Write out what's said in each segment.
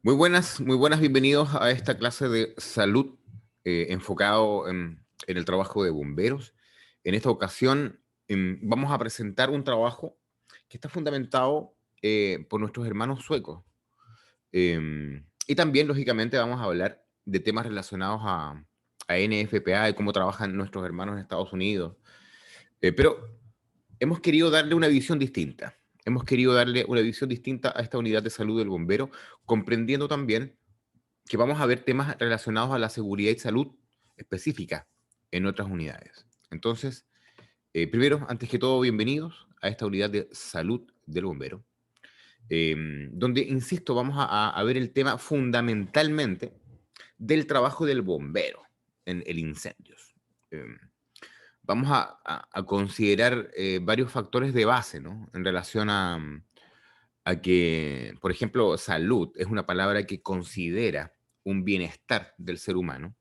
Muy buenas, bienvenidos a esta clase de salud enfocado en el trabajo de bomberos. En esta ocasión vamos a presentar un trabajo que está fundamentado por nuestros hermanos suecos. Y también, lógicamente, vamos a hablar de temas relacionados a NFPA y cómo trabajan nuestros hermanos en Estados Unidos. Pero hemos querido darle una visión distinta. Hemos querido darle una visión distinta a esta unidad de salud del bombero, comprendiendo también que vamos a ver temas relacionados a la seguridad y salud específica en otras unidades. Entonces, primero, antes que todo, bienvenidos a esta unidad de salud del bombero, donde, insisto, vamos a ver el tema fundamentalmente del trabajo del bombero en el incendios. Em, Vamos a considerar varios factores de base, ¿no? En relación a que, por ejemplo, salud es una palabra que considera un bienestar del ser humano,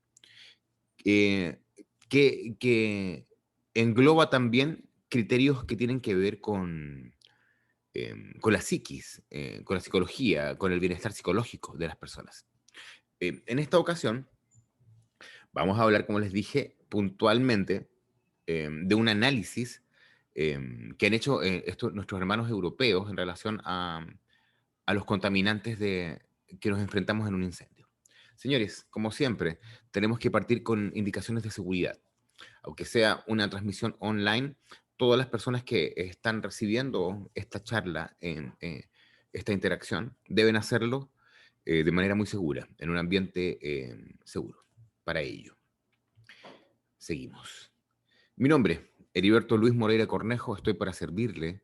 eh, que engloba también criterios que tienen que ver con la psiquis, con la psicología, con el bienestar psicológico de las personas. En esta ocasión vamos a hablar, como les dije, puntualmente de un análisis que han hecho nuestros hermanos europeos en relación a los contaminantes que nos enfrentamos en un incendio. Señores, como siempre, tenemos que partir con indicaciones de seguridad. Aunque sea una transmisión online, todas las personas que están recibiendo esta charla, esta interacción, deben hacerlo de manera muy segura, en un ambiente seguro. Para ello, seguimos. Mi nombre, Heriberto Luis Moreira Cornejo, estoy para servirle.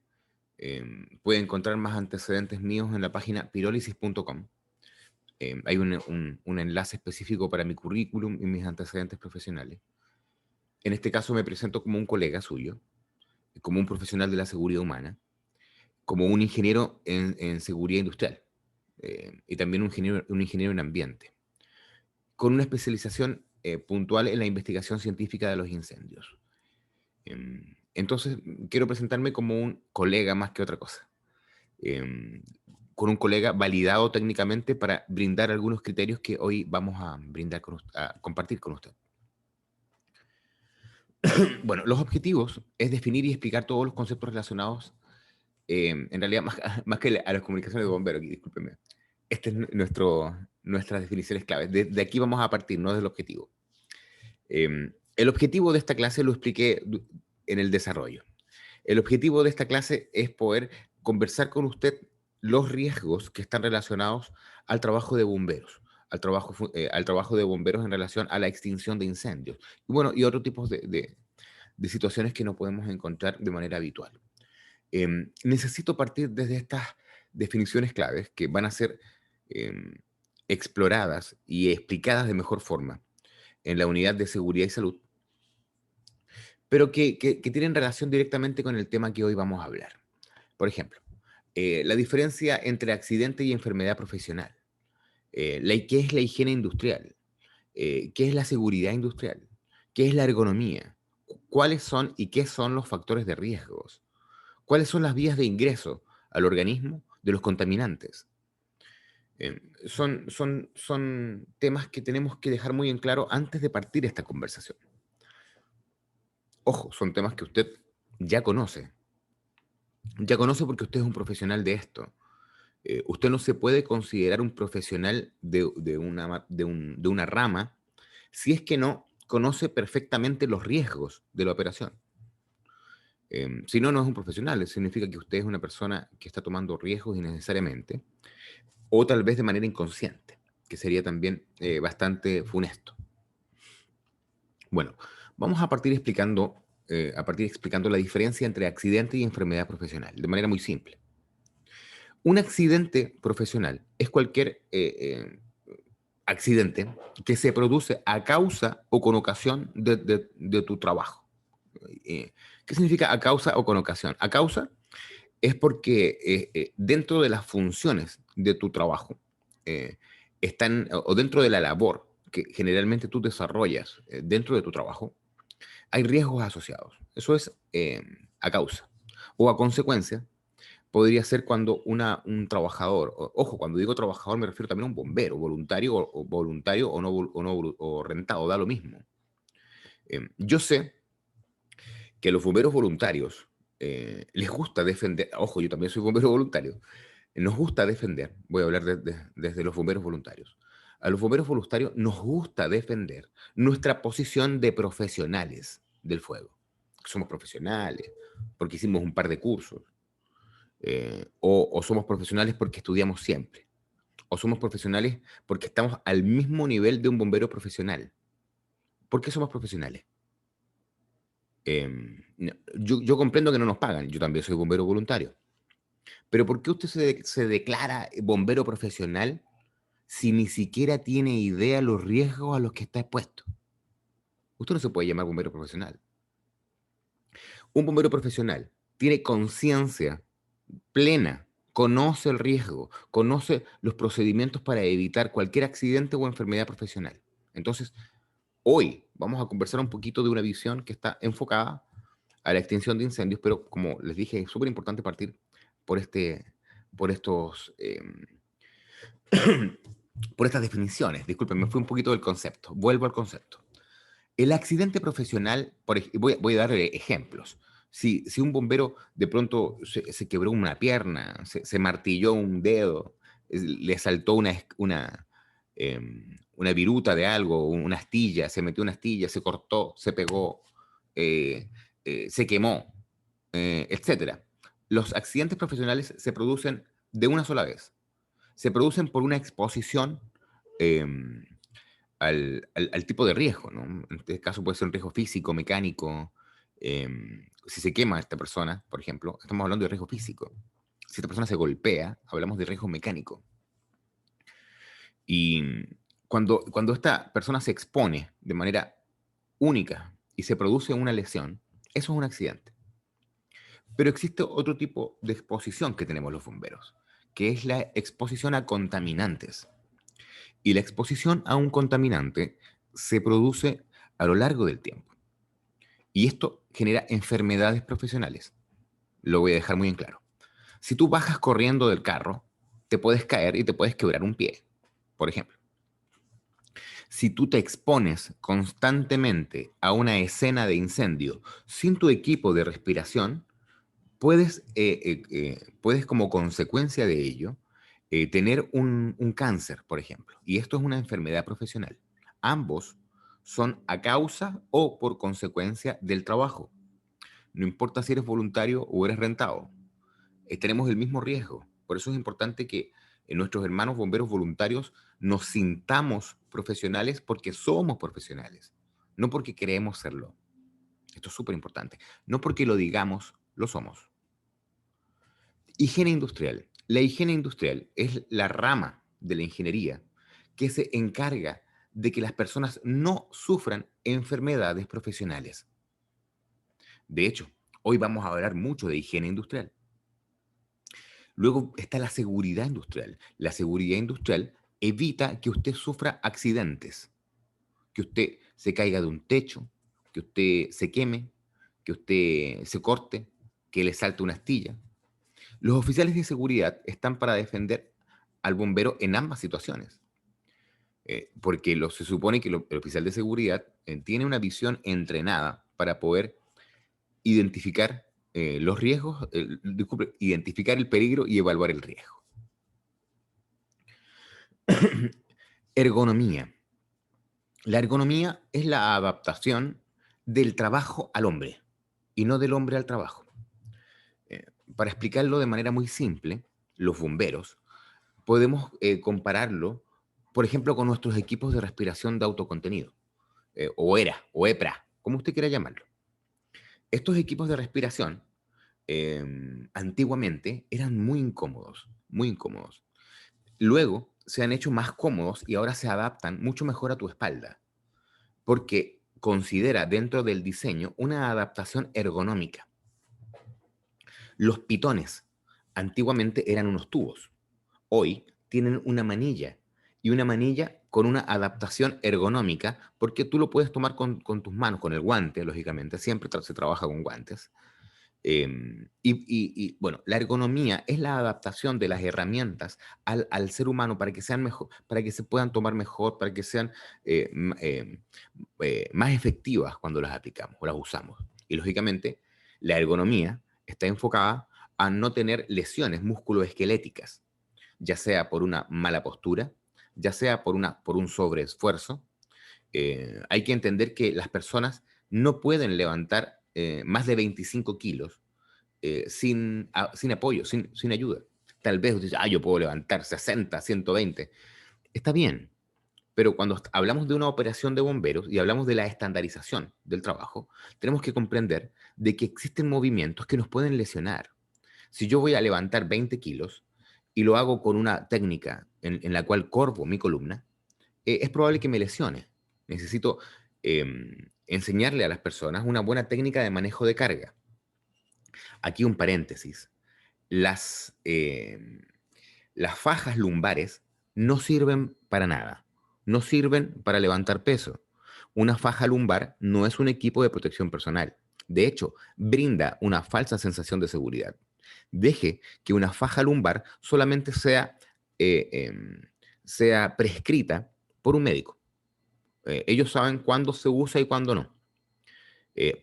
Puede encontrar más antecedentes míos en la página pirolisis.com. Hay un enlace específico para mi currículum y mis antecedentes profesionales. En este caso me presento como un colega suyo, como un profesional de la seguridad humana, como un ingeniero en seguridad industrial y también un ingeniero en ambiente, con una especialización puntual en la investigación científica de los incendios. Entonces, quiero presentarme como un colega más que otra cosa. em, con un colega validado técnicamente para brindar algunos criterios que hoy vamos a a compartir con usted. Bueno, los objetivos es definir y explicar todos los conceptos relacionados, en realidad, más que a las comunicaciones de bomberos, aquí, discúlpeme. Este es nuestras definiciones claves. De aquí vamos a partir, no del objetivo. El objetivo de esta clase lo expliqué en el desarrollo. El objetivo de esta clase es poder conversar con usted los riesgos que están relacionados al trabajo de bomberos, al trabajo de bomberos en relación a la extinción de incendios. Y bueno, y otros tipos de situaciones que no podemos encontrar de manera habitual. Necesito partir desde estas definiciones claves que van a ser em, exploradas y explicadas de mejor forma en la unidad de seguridad y salud, pero que tienen relación directamente con el tema que hoy vamos a hablar. Por ejemplo, la diferencia entre accidente y enfermedad profesional. ¿Qué es la higiene industrial? ¿Qué es la seguridad industrial? ¿Qué es la ergonomía? ¿Cuáles son y qué son los factores de riesgos? ¿Cuáles son las vías de ingreso al organismo de los contaminantes? Son temas que tenemos que dejar muy en claro antes de partir esta conversación. Ojo, son temas que usted ya conoce. Ya conoce porque usted es un profesional de esto. Usted no se puede considerar un profesional de una rama si es que no conoce perfectamente los riesgos de la operación. Si no, no es un profesional. Significa que usted es una persona que está tomando riesgos innecesariamente o tal vez de manera inconsciente, que sería también bastante funesto. Bueno, vamos a partir explicando la diferencia entre accidente y enfermedad profesional, de manera muy simple. Un accidente profesional es cualquier accidente que se produce a causa o con ocasión de tu trabajo. ¿Qué significa a causa o con ocasión? A causa es porque dentro de las funciones de tu trabajo o dentro de la labor que generalmente tú desarrollas dentro de tu trabajo, hay riesgos asociados. Eso es a causa. O a consecuencia, podría ser cuando un trabajador, ojo, cuando digo trabajador me refiero también a un bombero, voluntario o voluntario o no, o rentado, da lo mismo. Yo sé que a los bomberos voluntarios les gusta defender, ojo, yo también soy bombero voluntario, nos gusta defender, voy a hablar desde los bomberos voluntarios. A los bomberos voluntarios nos gusta defender nuestra posición de profesionales del fuego. Somos profesionales porque hicimos un par de cursos, o somos profesionales porque estudiamos siempre, o somos profesionales porque estamos al mismo nivel de un bombero profesional. ¿Por qué somos profesionales? Yo comprendo que no nos pagan, yo también soy bombero voluntario, pero ¿por qué usted se declara bombero profesional si ni siquiera tiene idea los riesgos a los que está expuesto? Usted no se puede llamar bombero profesional. Un bombero profesional tiene conciencia plena, conoce el riesgo, conoce los procedimientos para evitar cualquier accidente o enfermedad profesional. Entonces, hoy vamos a conversar un poquito de una visión que está enfocada a la extinción de incendios, pero como les dije, es súper importante partir por, por estos, por estas definiciones. Disculpen, me fui un poquito del concepto. Vuelvo al concepto. El accidente profesional, voy a dar ejemplos. Si un bombero de pronto se quebró una pierna, se martilló un dedo, le saltó una viruta de algo, una astilla, se metió una astilla, se cortó, se pegó, eh, se quemó, etcétera. Los accidentes profesionales se producen de una sola vez. Se producen por una exposición eh, al tipo de riesgo, ¿no? En este caso puede ser un riesgo físico, mecánico. Si se quema esta persona, por ejemplo, estamos hablando de riesgo físico. Si esta persona se golpea, hablamos de riesgo mecánico. Y cuando esta persona se expone de manera única y se produce una lesión, eso es un accidente. Pero existe otro tipo de exposición que tenemos los bomberos, que es la exposición a contaminantes. Y la exposición a un contaminante se produce a lo largo del tiempo. Y esto genera enfermedades profesionales. Lo voy a dejar muy en claro. Si tú bajas corriendo del carro, te puedes caer y te puedes quebrar un pie, por ejemplo. Si tú te expones constantemente a una escena de incendio sin tu equipo de respiración, puedes como consecuencia de ello tener un cáncer, por ejemplo. Y esto es una enfermedad profesional. Ambos son a causa o por consecuencia del trabajo. No importa si eres voluntario o eres rentado, tenemos el mismo riesgo. Por eso es importante que nuestros hermanos bomberos voluntarios nos sintamos profesionales porque somos profesionales, no porque queremos serlo. Esto es súper importante. No porque lo digamos, lo somos. Higiene industrial. La higiene industrial es la rama de la ingeniería que se encarga de que las personas no sufran enfermedades profesionales. De hecho, hoy vamos a hablar mucho de higiene industrial. Luego está la seguridad industrial. La seguridad industrial evita que usted sufra accidentes, que usted se caiga de un techo, que usted se queme, que usted se corte, que le salte una astilla. Los oficiales de seguridad están para defender al bombero en ambas situaciones, porque se supone que el oficial de seguridad tiene una visión entrenada para poder identificar los riesgos, disculpe, identificar el peligro y evaluar el riesgo. Ergonomía. La ergonomía es la adaptación del trabajo al hombre y no del hombre al trabajo. Eh, para explicarlo de manera muy simple, los bomberos podemos compararlo, por ejemplo, con nuestros equipos de respiración de autocontenido, o ERA, o EPRA, como usted quiera llamarlo. Estos equipos de respiración antiguamente eran muy incómodos, muy incómodos. Luego se han hecho más cómodos y ahora se adaptan mucho mejor a tu espalda, porque considera dentro del diseño una adaptación ergonómica. Los pitones antiguamente eran unos tubos, hoy tienen una manilla y una manilla con una adaptación ergonómica porque tú lo puedes tomar con tus manos, con el guante, lógicamente, siempre se trabaja con guantes. Bueno, la ergonomía es la adaptación de las herramientas al ser humano para que sean mejor, para que se puedan tomar mejor, para que sean más efectivas cuando las aplicamos o las usamos. Y lógicamente, la ergonomía está enfocada a no tener lesiones musculoesqueléticas, ya sea por una mala postura, ya sea por un sobreesfuerzo. Hay que entender que las personas no pueden levantar más de 25 kilos sin apoyo, sin ayuda. Tal vez usted dice, yo puedo levantar 60, 120. Está bien, pero cuando hablamos de una operación de bomberos y hablamos de la estandarización del trabajo, tenemos que comprender de que existen movimientos que nos pueden lesionar. Si yo voy a levantar 20 kilos y lo hago con una técnica en la cual corvo mi columna, es probable que me lesione. Necesito enseñarle a las personas una buena técnica de manejo de carga. Aquí un paréntesis. Las, las fajas lumbares no sirven para nada. No sirven para levantar peso. Una faja lumbar no es un equipo de protección personal. De hecho, brinda una falsa sensación de seguridad. Deje que una faja lumbar solamente eh, em, sea prescrita por un médico. Ellos saben cuándo se usa y cuándo no.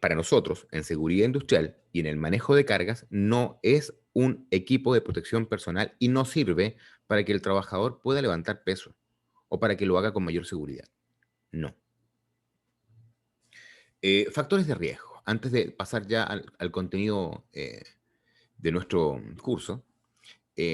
Para nosotros, en seguridad industrial y en el manejo de cargas, no es un equipo de protección personal y no sirve para que el trabajador pueda levantar peso o para que lo haga con mayor seguridad. No. Factores de riesgo. Antes de pasar ya al contenido de nuestro curso,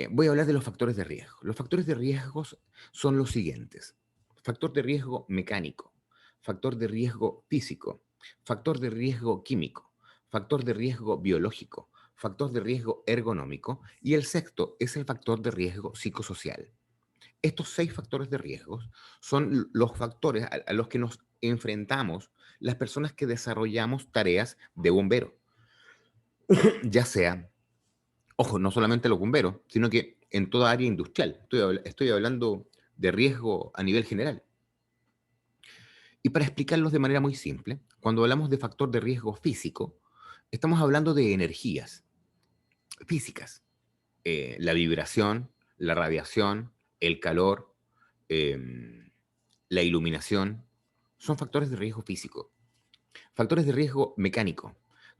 voy a hablar de los factores de riesgo. Los factores de riesgos son los siguientes. Factor de riesgo mecánico, factor de riesgo físico, factor de riesgo químico, factor de riesgo biológico, factor de riesgo ergonómico y el sexto es el factor de riesgo psicosocial. Estos 6 factores de riesgos son los factores a los que nos enfrentamos las personas que desarrollamos tareas de bombero, ya sea, ojo, no solamente los bomberos, sino que en toda área industrial. Estoy hablando de riesgo a nivel general. Y para explicarlos de manera muy simple, cuando hablamos de factor de riesgo físico, estamos hablando de energías físicas. La vibración, la radiación, el calor, em, la iluminación, son factores de riesgo físico. Factores de riesgo mecánico,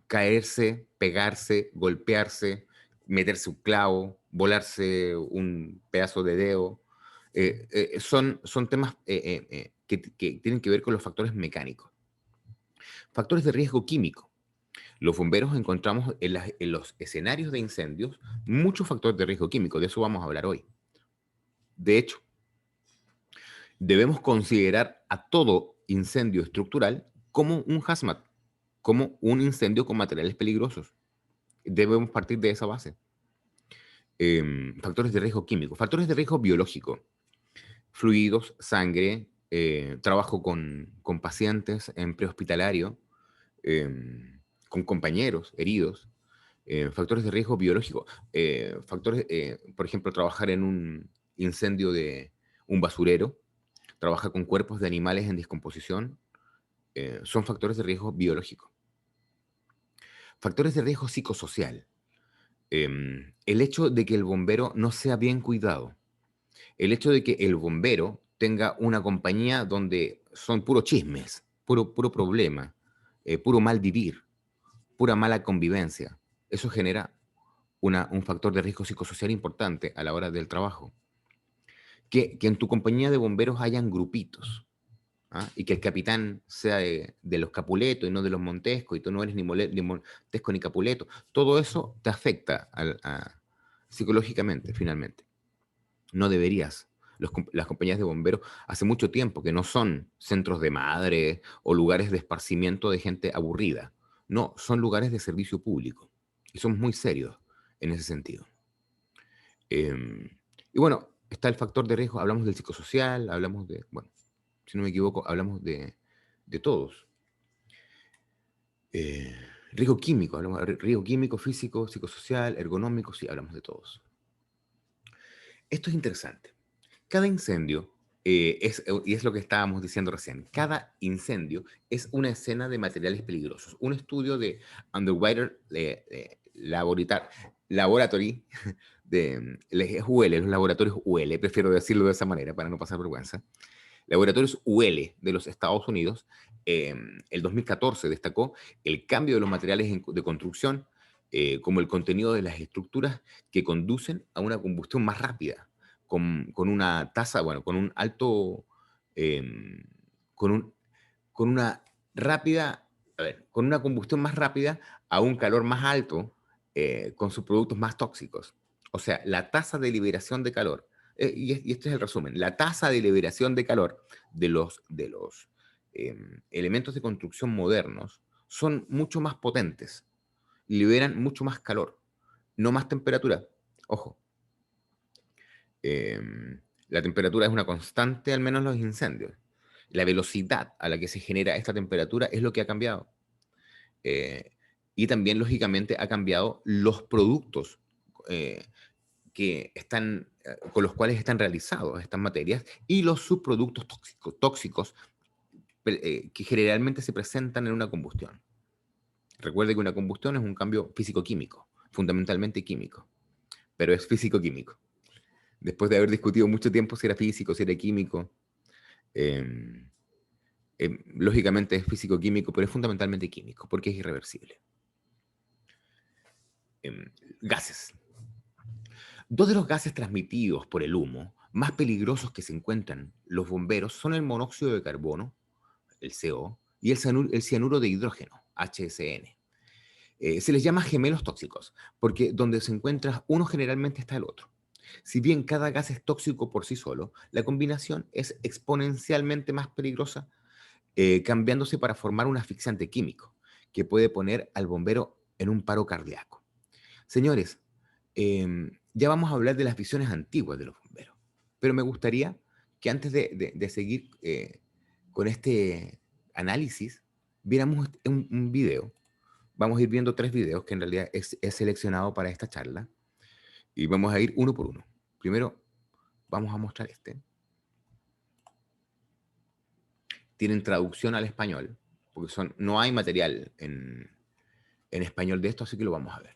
caerse, pegarse, golpearse, meterse un clavo, volarse un pedazo de dedo, son temas que tienen que ver con los factores mecánicos. Factores de riesgo químico. Los bomberos encontramos en los escenarios de incendios muchos factores de riesgo químico, de eso vamos a hablar hoy. De hecho, debemos considerar a todo incendio estructural como un hazmat, como un incendio con materiales peligrosos. Debemos partir de esa base. Factores de riesgo químico, factores de riesgo biológico, fluidos, sangre, trabajo con pacientes en prehospitalario, con compañeros heridos, factores de riesgo biológico, por ejemplo, trabajar en un incendio de un basurero, trabajar con cuerpos de animales en descomposición, son factores de riesgo biológico. Factores de riesgo psicosocial. El hecho de que el bombero no sea bien cuidado, el hecho de que el bombero tenga una compañía donde son puros chismes, puro problema, puro mal vivir, pura mala convivencia, eso genera un factor de riesgo psicosocial importante a la hora del trabajo. Que en tu compañía de bomberos hayan grupitos, ¿ah? Y que el capitán sea de los Capuletos y no de los Montesco, y tú no eres ni Montesco ni Capuleto. Todo eso te afecta psicológicamente, finalmente. No deberías. Las compañías de bomberos hace mucho tiempo que no son centros de madre o lugares de esparcimiento de gente aburrida. No, son lugares de servicio público. Y son muy serios en ese sentido. Em, y bueno, está el factor de riesgo. Hablamos del psicosocial, hablamos de, bueno, si no me equivoco, hablamos de todos. Eh, riesgo químico, hablamos de riesgo químico, físico, psicosocial, ergonómico, sí, hablamos de todos. Esto es interesante. Cada incendio y es lo que estábamos diciendo recién. Cada incendio es una escena de materiales peligrosos. Un estudio de Underwater Laboratory es UL, los laboratorios UL, prefiero decirlo de esa manera para no pasar vergüenza. Laboratorios UL de los Estados Unidos, el 2014 destacó el cambio de los materiales de construcción, como el contenido de las estructuras que conducen a una combustión más rápida, con una tasa, bueno, con un alto, eh, con, un, con una rápida, a ver, con una combustión más rápida a un calor más alto, con sus productos más tóxicos. O sea, la tasa de liberación de calor, y este es el resumen, la tasa de liberación de calor de los elementos de construcción modernos son mucho más potentes, liberan mucho más calor, no más temperatura. Ojo, eh, la temperatura es una constante, al menos en los incendios. La velocidad a la que se genera esta temperatura es lo que ha cambiado. Eh, y también, lógicamente, ha cambiado los productos eh, con los cuales están realizados estas materias y los subproductos tóxicos que generalmente se presentan en una combustión. Recuerde que una combustión es un cambio físico-químico, fundamentalmente químico, pero es físico-químico. Después de haber discutido mucho tiempo si era físico, si era químico, eh, lógicamente es físico-químico, pero es fundamentalmente químico, porque es irreversible. Eh, Gases. Dos de los gases transmitidos por el humo más peligrosos que se encuentran los bomberos son el monóxido de carbono, el CO, y el cianuro de hidrógeno, HCN. Se les llama gemelos tóxicos, porque donde se encuentra uno generalmente está el otro. Si bien cada gas es tóxico por sí solo, la combinación es exponencialmente más peligrosa, cambiándose para formar un asfixiante químico, que puede poner al bombero en un paro cardíaco. Señores, ya vamos a hablar de las visiones antiguas de los bomberos, pero me gustaría que antes de seguir con este análisis, viéramos un video. Vamos a ir viendo tres videos que en realidad he seleccionado para esta charla y vamos a ir uno por uno. Primero, vamos a mostrar este. Tienen traducción al español, porque no hay material en español de esto, así que lo vamos a ver.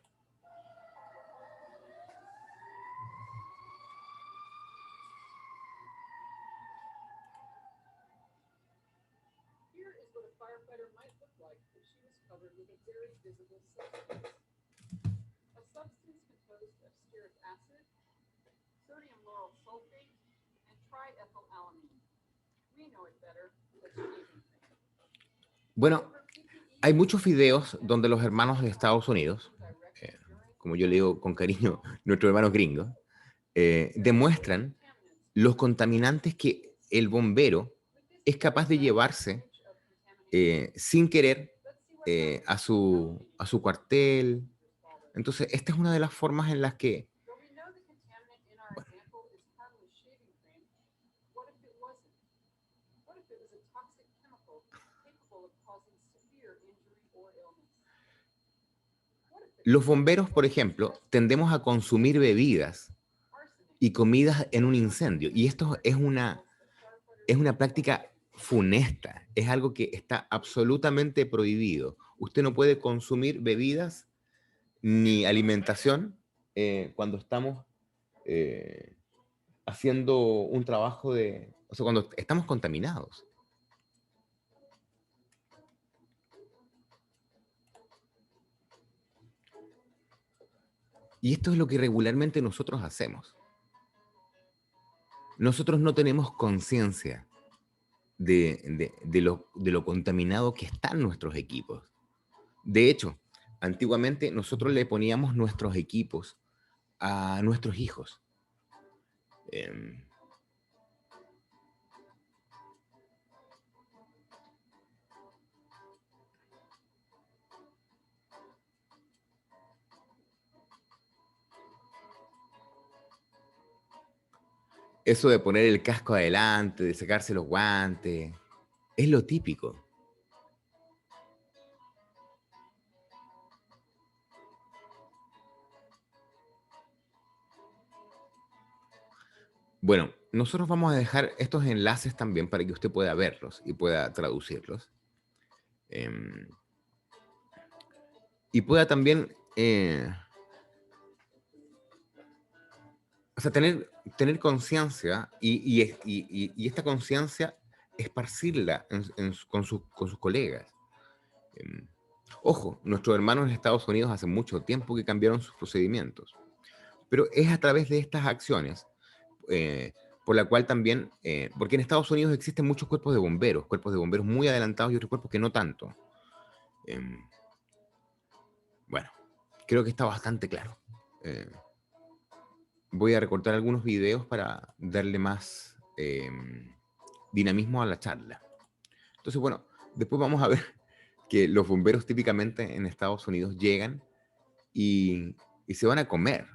Bueno, hay muchos videos donde los hermanos de Estados Unidos, eh, como yo le digo con cariño, nuestros hermanos gringos, demuestran los contaminantes que el bombero es capaz de llevarse sin querer a su cuartel. Entonces, esta es una de las formas en las que, bueno, los bomberos, por ejemplo, tendemos a consumir bebidas y comidas en un incendio. Y esto es una práctica funesta, es algo que está absolutamente prohibido. Usted no puede consumir bebidas ni alimentación cuando estamos eh, haciendo un trabajo o sea, cuando estamos contaminados. Y esto es lo que regularmente nosotros hacemos. Nosotros no tenemos conciencia de lo contaminado que están nuestros equipos. De hecho, antiguamente nosotros le poníamos nuestros equipos a nuestros hijos. Em, Eso de poner el casco adelante, de sacarse los guantes, es lo típico. Bueno, nosotros vamos a dejar estos enlaces también para que usted pueda verlos y pueda traducirlos. em, y pueda también, o sea, tener conciencia y esta conciencia esparcirla con sus colegas. Em, Ojo, nuestros hermanos en Estados Unidos hace mucho tiempo que cambiaron sus procedimientos, pero es a través de estas acciones eh, por la cual también, porque en Estados Unidos existen muchos cuerpos de bomberos muy adelantados y otros cuerpos que no tanto. Em, bueno, creo que está bastante claro. Eh, Voy a recortar algunos videos para darle más dinamismo a la charla. Entonces, bueno, después vamos a ver que los bomberos típicamente en Estados Unidos llegan y se van a comer.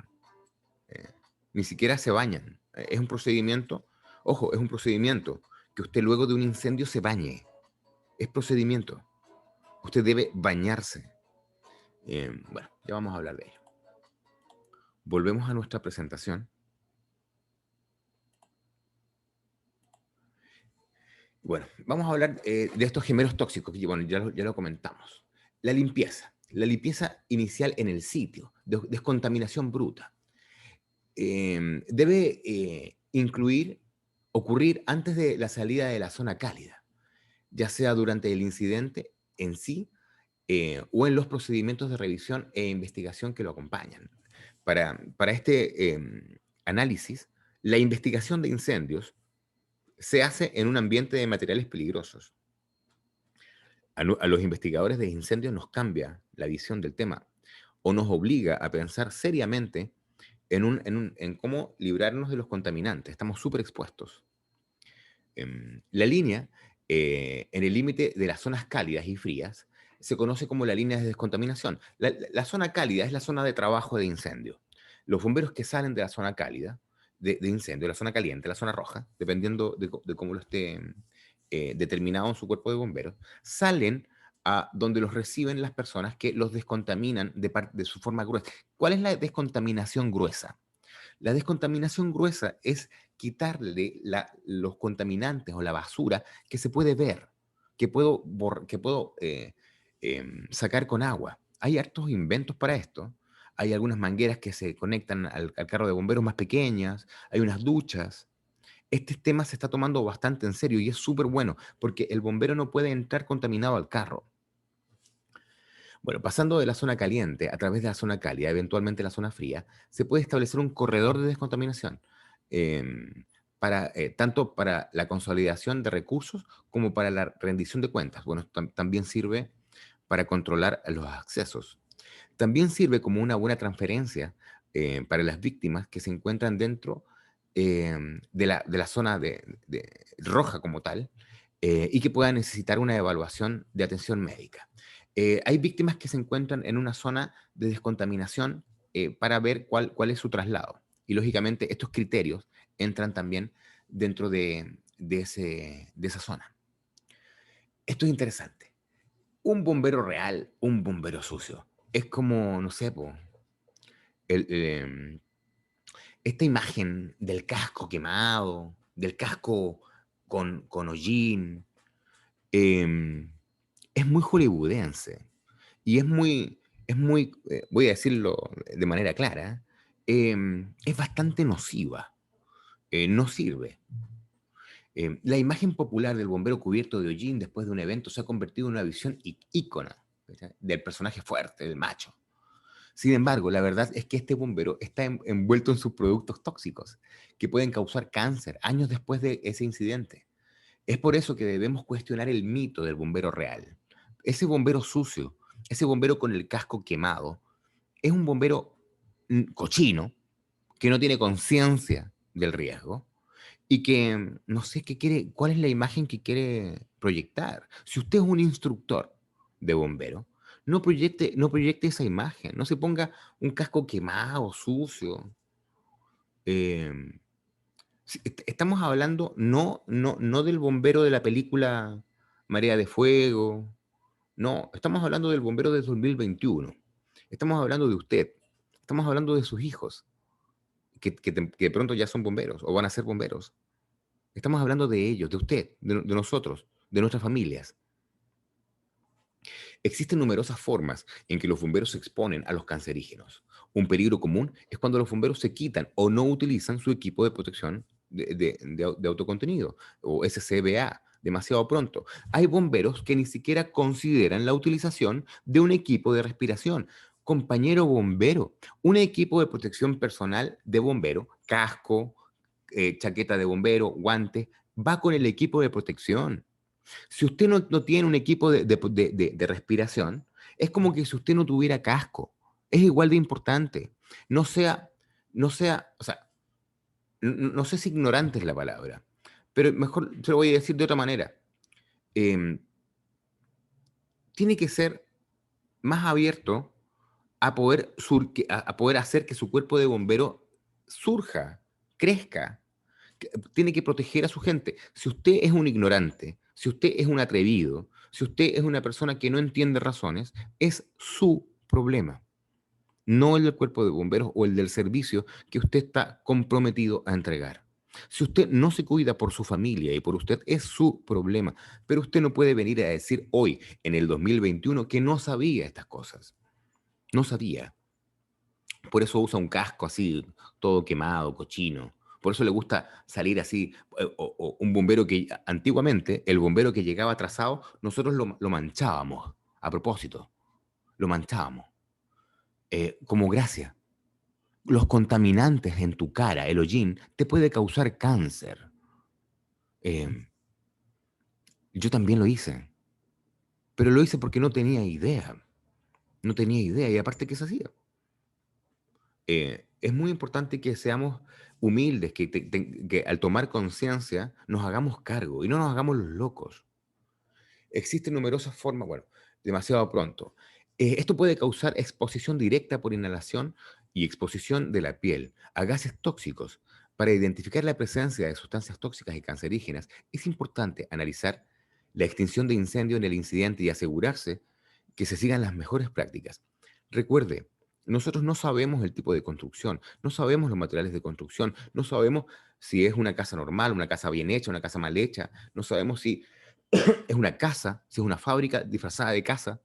eh, Ni siquiera se bañan. Es un procedimiento, ojo, es un procedimiento que usted luego de un incendio se bañe. Es procedimiento. Usted debe bañarse. Bueno, ya vamos a hablar de ello. Volvemos a nuestra presentación. Bueno, vamos a hablar de estos gemelos tóxicos, que bueno, ya lo comentamos. La limpieza inicial en el sitio, descontaminación bruta. Debe ocurrir antes de la salida de la zona cálida, ya sea durante el incidente en sí o en los procedimientos de revisión e investigación que lo acompañan. Para este análisis, la investigación de incendios se hace en un ambiente de materiales peligrosos. A los investigadores de incendios nos cambia la visión del tema o nos obliga a pensar seriamente en cómo librarnos de los contaminantes. Estamos súper expuestos. La línea, en el límite de las zonas cálidas y frías, se conoce como la línea de descontaminación. La zona cálida es la zona de trabajo de incendio. Los bomberos que salen de la zona cálida de incendio, la zona caliente, la zona roja, dependiendo de cómo lo esté determinado en su cuerpo de bomberos, salen a donde los reciben las personas que los descontaminan de su forma gruesa. ¿Cuál es la descontaminación gruesa? La descontaminación gruesa es quitarle los contaminantes o la basura que se puede ver, que puedo sacar con agua. Hay hartos inventos para esto. Hay algunas mangueras que se conectan al carro de bomberos más pequeñas, hay unas duchas. Este tema se está tomando bastante en serio y es súper bueno porque el bombero no puede entrar contaminado al carro. Bueno, pasando de la zona caliente a través de la zona cálida, eventualmente la zona fría, se puede establecer un corredor de descontaminación, tanto para la consolidación de recursos como para la rendición de cuentas. Bueno, también sirve para controlar los accesos. También sirve como una buena transferencia para las víctimas que se encuentran dentro de la zona roja como tal y que puedan necesitar una evaluación de atención médica. Hay víctimas que se encuentran en una zona de descontaminación para ver cuál es su traslado. Y lógicamente estos criterios entran también dentro de esa zona. Esto es interesante. Un bombero real, un bombero sucio. Es como, no sé, po, el, esta imagen del casco quemado, del casco con hollín, em, es muy hollywoodense y es muy, voy a decirlo de manera clara, es bastante nociva, no sirve. La imagen popular del bombero cubierto de hollín después de un evento se ha convertido en una visión ícona, ¿cachai? Del personaje fuerte, del macho. Sin embargo, la verdad es que este bombero está envuelto en sus productos tóxicos que pueden causar cáncer años después de ese incidente. Es por eso que debemos cuestionar el mito del bombero real. Ese bombero sucio, ese bombero con el casco quemado, es un bombero cochino que no tiene conciencia del riesgo y que no sé qué quiere, cuál es la imagen que quiere proyectar. Si usted es un instructor de bombero, no proyecte esa imagen, no se ponga un casco quemado, sucio. Eh, Estamos hablando no del bombero de la película Marea de Fuego, no, estamos hablando del bombero de 2021. Estamos hablando de usted, estamos hablando de sus hijos. que de pronto ya son bomberos o van a ser bomberos. Estamos hablando de ellos, de usted, de nosotros, de nuestras familias. Existen numerosas formas en que los bomberos se exponen a los cancerígenos. Un peligro común es cuando los bomberos se quitan o no utilizan su equipo de protección de autocontenido o SCBA demasiado pronto. Hay bomberos que ni siquiera consideran la utilización de un equipo de respiración. Compañero bombero, un equipo de protección personal de bombero, casco, chaqueta de bombero, guantes, va con el equipo de protección. Si usted no tiene un equipo de respiración, es como que si usted no tuviera casco. Es igual de importante. No sea, o sea, no sé si ignorante es la palabra, pero mejor se lo voy a decir de otra manera. Em, Tiene que ser más abierto a poder hacer que su cuerpo de bombero surja, crezca, tiene que proteger a su gente. Si usted es un ignorante, si usted es un atrevido, si usted es una persona que no entiende razones, es su problema, no el del cuerpo de bomberos o el del servicio que usted está comprometido a entregar. Si usted no se cuida por su familia y por usted, es su problema, pero usted no puede venir a decir hoy, en el 2021, que no sabía estas cosas. No sabía. Por eso usa un casco así, todo quemado, cochino. Por eso le gusta salir así. O un bombero que antiguamente, el bombero que llegaba atrasado, nosotros lo manchábamos. A propósito, lo manchábamos. Como gracia. Los contaminantes en tu cara, el hollín, te puede causar cáncer. Eh, yo también lo hice. Pero lo hice porque no tenía idea. No tenía idea. Y aparte, ¿qué se hacía? Es muy importante que seamos humildes, que al tomar conciencia nos hagamos cargo y no nos hagamos los locos. Existen numerosas formas, bueno, demasiado pronto. Esto puede causar exposición directa por inhalación y exposición de la piel a gases tóxicos. Para identificar la presencia de sustancias tóxicas y cancerígenas, es importante analizar la extinción de incendio en el incidente y asegurarse que se sigan las mejores prácticas. Recuerde, nosotros no sabemos el tipo de construcción, no sabemos los materiales de construcción, no sabemos si es una casa normal, una casa bien hecha, una casa mal hecha, no sabemos si es una casa, si es una fábrica disfrazada de casa,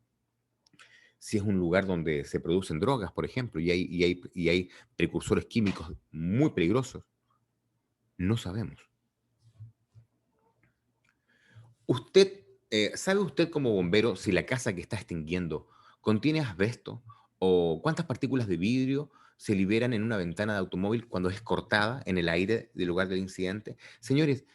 si es un lugar donde se producen drogas, por ejemplo, y hay precursores químicos muy peligrosos. No sabemos. Usted, ¿sabe usted como bombero si la casa que está extinguiendo contiene asbesto o cuántas partículas de vidrio se liberan en una ventana de automóvil cuando es cortada en el aire del lugar del incidente? Señores,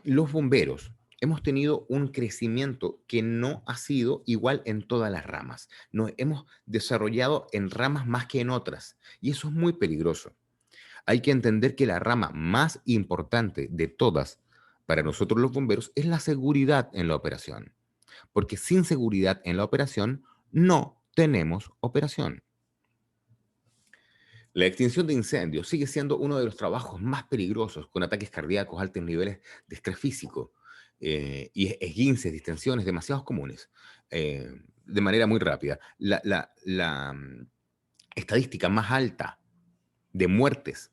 los bomberos hemos tenido un crecimiento que no ha sido igual en todas las ramas. Nos hemos desarrollado en ramas más que en otras y eso es muy peligroso. Hay que entender que la rama más importante de todas para nosotros los bomberos es la seguridad en la operación, porque sin seguridad en la operación no tenemos operación. La extinción de incendios sigue siendo uno de los trabajos más peligrosos, con ataques cardíacos, altos niveles de estrés físico y esguinces, distensiones demasiado comunes, de manera muy rápida. La estadística más alta de muertes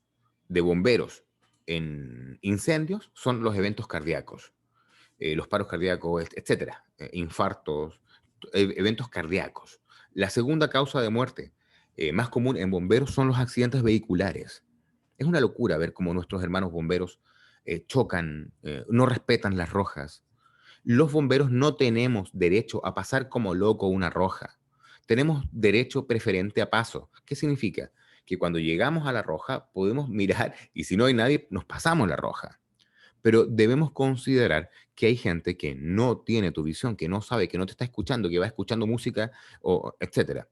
de bomberos en incendios son los eventos cardíacos, los paros cardíacos, etcétera, infartos, eventos cardíacos. La segunda causa de muerte más común en bomberos son los accidentes vehiculares. Es una locura ver cómo nuestros hermanos bomberos chocan, no respetan las rojas. Los bomberos no tenemos derecho a pasar como loco una roja. Tenemos derecho preferente a paso. ¿Qué significa? Que cuando llegamos a la roja podemos mirar y si no hay nadie, nos pasamos la roja. Pero debemos considerar que hay gente que no tiene tu visión, que no sabe, que no te está escuchando, que va escuchando música, o etcétera.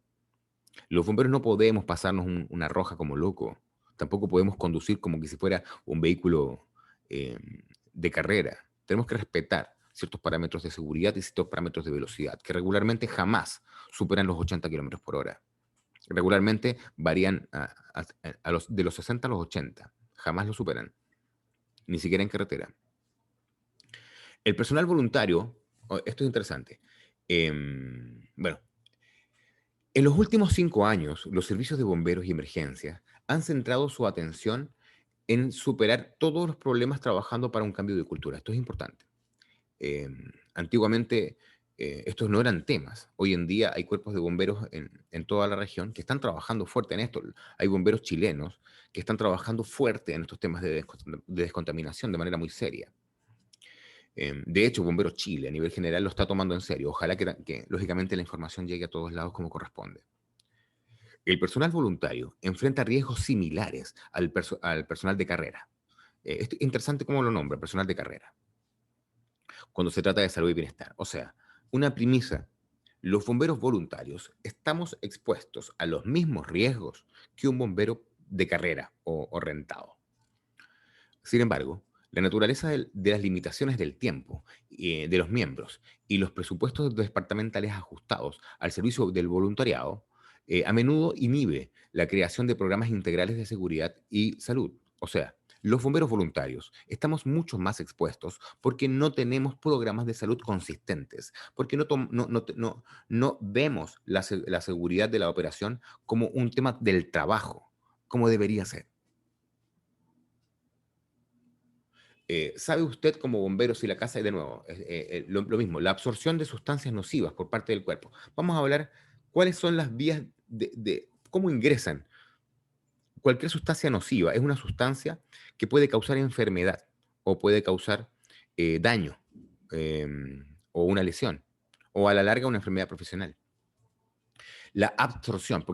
Los bomberos no podemos pasarnos una roja como loco. Tampoco podemos conducir como que si fuera un vehículo eh, de carrera. Tenemos que respetar ciertos parámetros de seguridad y ciertos parámetros de velocidad, que regularmente jamás superan los 80 kilómetros por hora. Regularmente varían de los 60 a los 80. Jamás lo superan, ni siquiera en carretera. El personal voluntario, esto es interesante. Bueno, en los últimos 5 años, los servicios de bomberos y emergencias han centrado su atención en superar todos los problemas trabajando para un cambio de cultura. Esto es importante. Eh, Antiguamente estos no eran temas. Hoy en día hay cuerpos de bomberos en toda la región que están trabajando fuerte en esto. Hay bomberos chilenos que están trabajando fuerte en estos temas de descontaminación de manera muy seria. De hecho, Bomberos Chile a nivel general lo está tomando en serio. Ojalá que, lógicamente, la información llegue a todos lados como corresponde. El personal voluntario enfrenta riesgos similares al personal de carrera. Es interesante cómo lo nombra, personal de carrera, cuando se trata de salud y bienestar. O sea, una premisa, los bomberos voluntarios estamos expuestos a los mismos riesgos que un bombero de carrera o rentado. Sin embargo, la naturaleza de las limitaciones del tiempo de los miembros y los presupuestos departamentales ajustados al servicio del voluntariado a menudo inhibe la creación de programas integrales de seguridad y salud. O sea, los bomberos voluntarios estamos mucho más expuestos porque no tenemos programas de salud consistentes, porque no vemos la seguridad de la operación como un tema del trabajo, como debería ser. ¿Sabe usted como bombero si la casa, y de nuevo, lo mismo, la absorción de sustancias nocivas por parte del cuerpo? Vamos a hablar cuáles son las vías de cómo ingresan. Cualquier sustancia nociva es una sustancia que puede causar enfermedad o puede causar daño o una lesión o a la larga una enfermedad profesional. La absorción,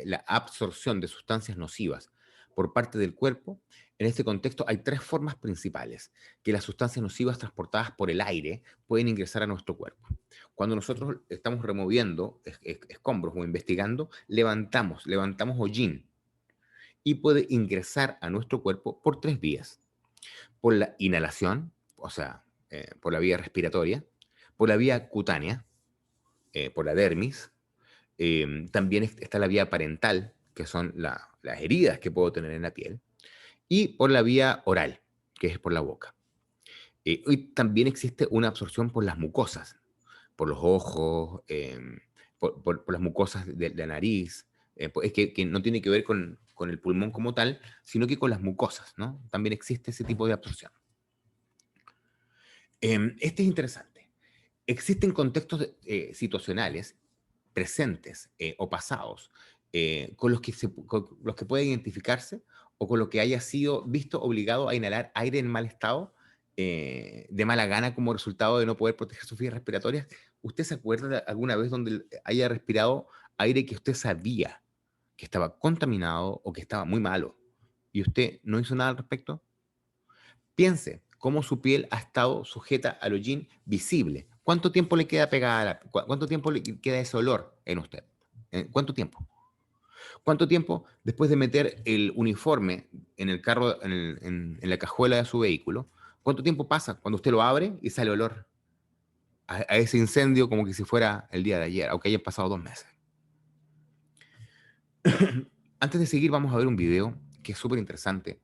la absorción de sustancias nocivas por parte del cuerpo, en este contexto hay tres formas principales que las sustancias nocivas transportadas por el aire pueden ingresar a nuestro cuerpo. Cuando nosotros estamos removiendo escombros o investigando, levantamos hollín y puede ingresar a nuestro cuerpo por tres vías. Por la inhalación, o sea, por la vía respiratoria, por la vía cutánea, por la dermis. También está la vía parental, que son las heridas que puedo tener en la piel, y por la vía oral, que es por la boca. Y también existe una absorción por las mucosas, por los ojos, por las mucosas de la nariz, es que no tiene que ver con el pulmón como tal, sino que con las mucosas, ¿no? También existe ese tipo de absorción. Este es interesante. Existen contextos situacionales presentes o pasados con los que puede identificarse o con lo que haya sido visto obligado a inhalar aire en mal estado, de mala gana como resultado de no poder proteger sus vías respiratorias. ¿Usted se acuerda de alguna vez donde haya respirado aire que usted sabía que estaba contaminado o que estaba muy malo y usted no hizo nada al respecto? Piense cómo su piel ha estado sujeta al hollín visible. ¿Cuánto tiempo le queda pegada cuánto tiempo le queda ese olor en usted? ¿Cuánto tiempo? ¿Cuánto tiempo después de meter el uniforme en el carro, en la cajuela de su vehículo? ¿Cuánto tiempo pasa cuando usted lo abre y sale olor a ese incendio como que si fuera el día de ayer, aunque hayan pasado 2 meses? Antes de seguir, vamos a ver un video que es súper interesante,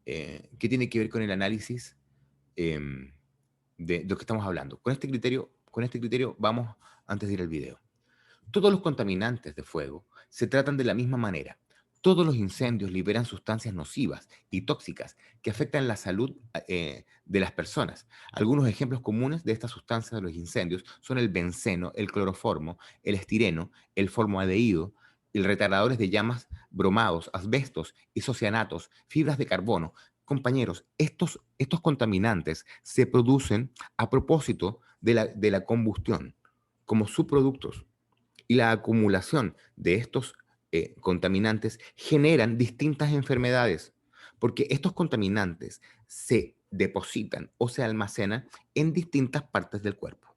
que tiene que ver con el análisis em, de lo que estamos hablando. Con este criterio vamos antes de ir al video. Todos los contaminantes de fuego se tratan de la misma manera. Todos los incendios liberan sustancias nocivas y tóxicas que afectan la salud de las personas. Algunos ejemplos comunes de estas sustancias de los incendios son el benceno, el cloroformo, el estireno, el formaldehído, el retardadores de llamas, bromados, asbestos, isocianatos, fibras de carbono. Compañeros, estos contaminantes se producen a propósito de la combustión como subproductos y la acumulación de estos contaminantes generan distintas enfermedades, porque estos contaminantes se depositan o se almacenan en distintas partes del cuerpo.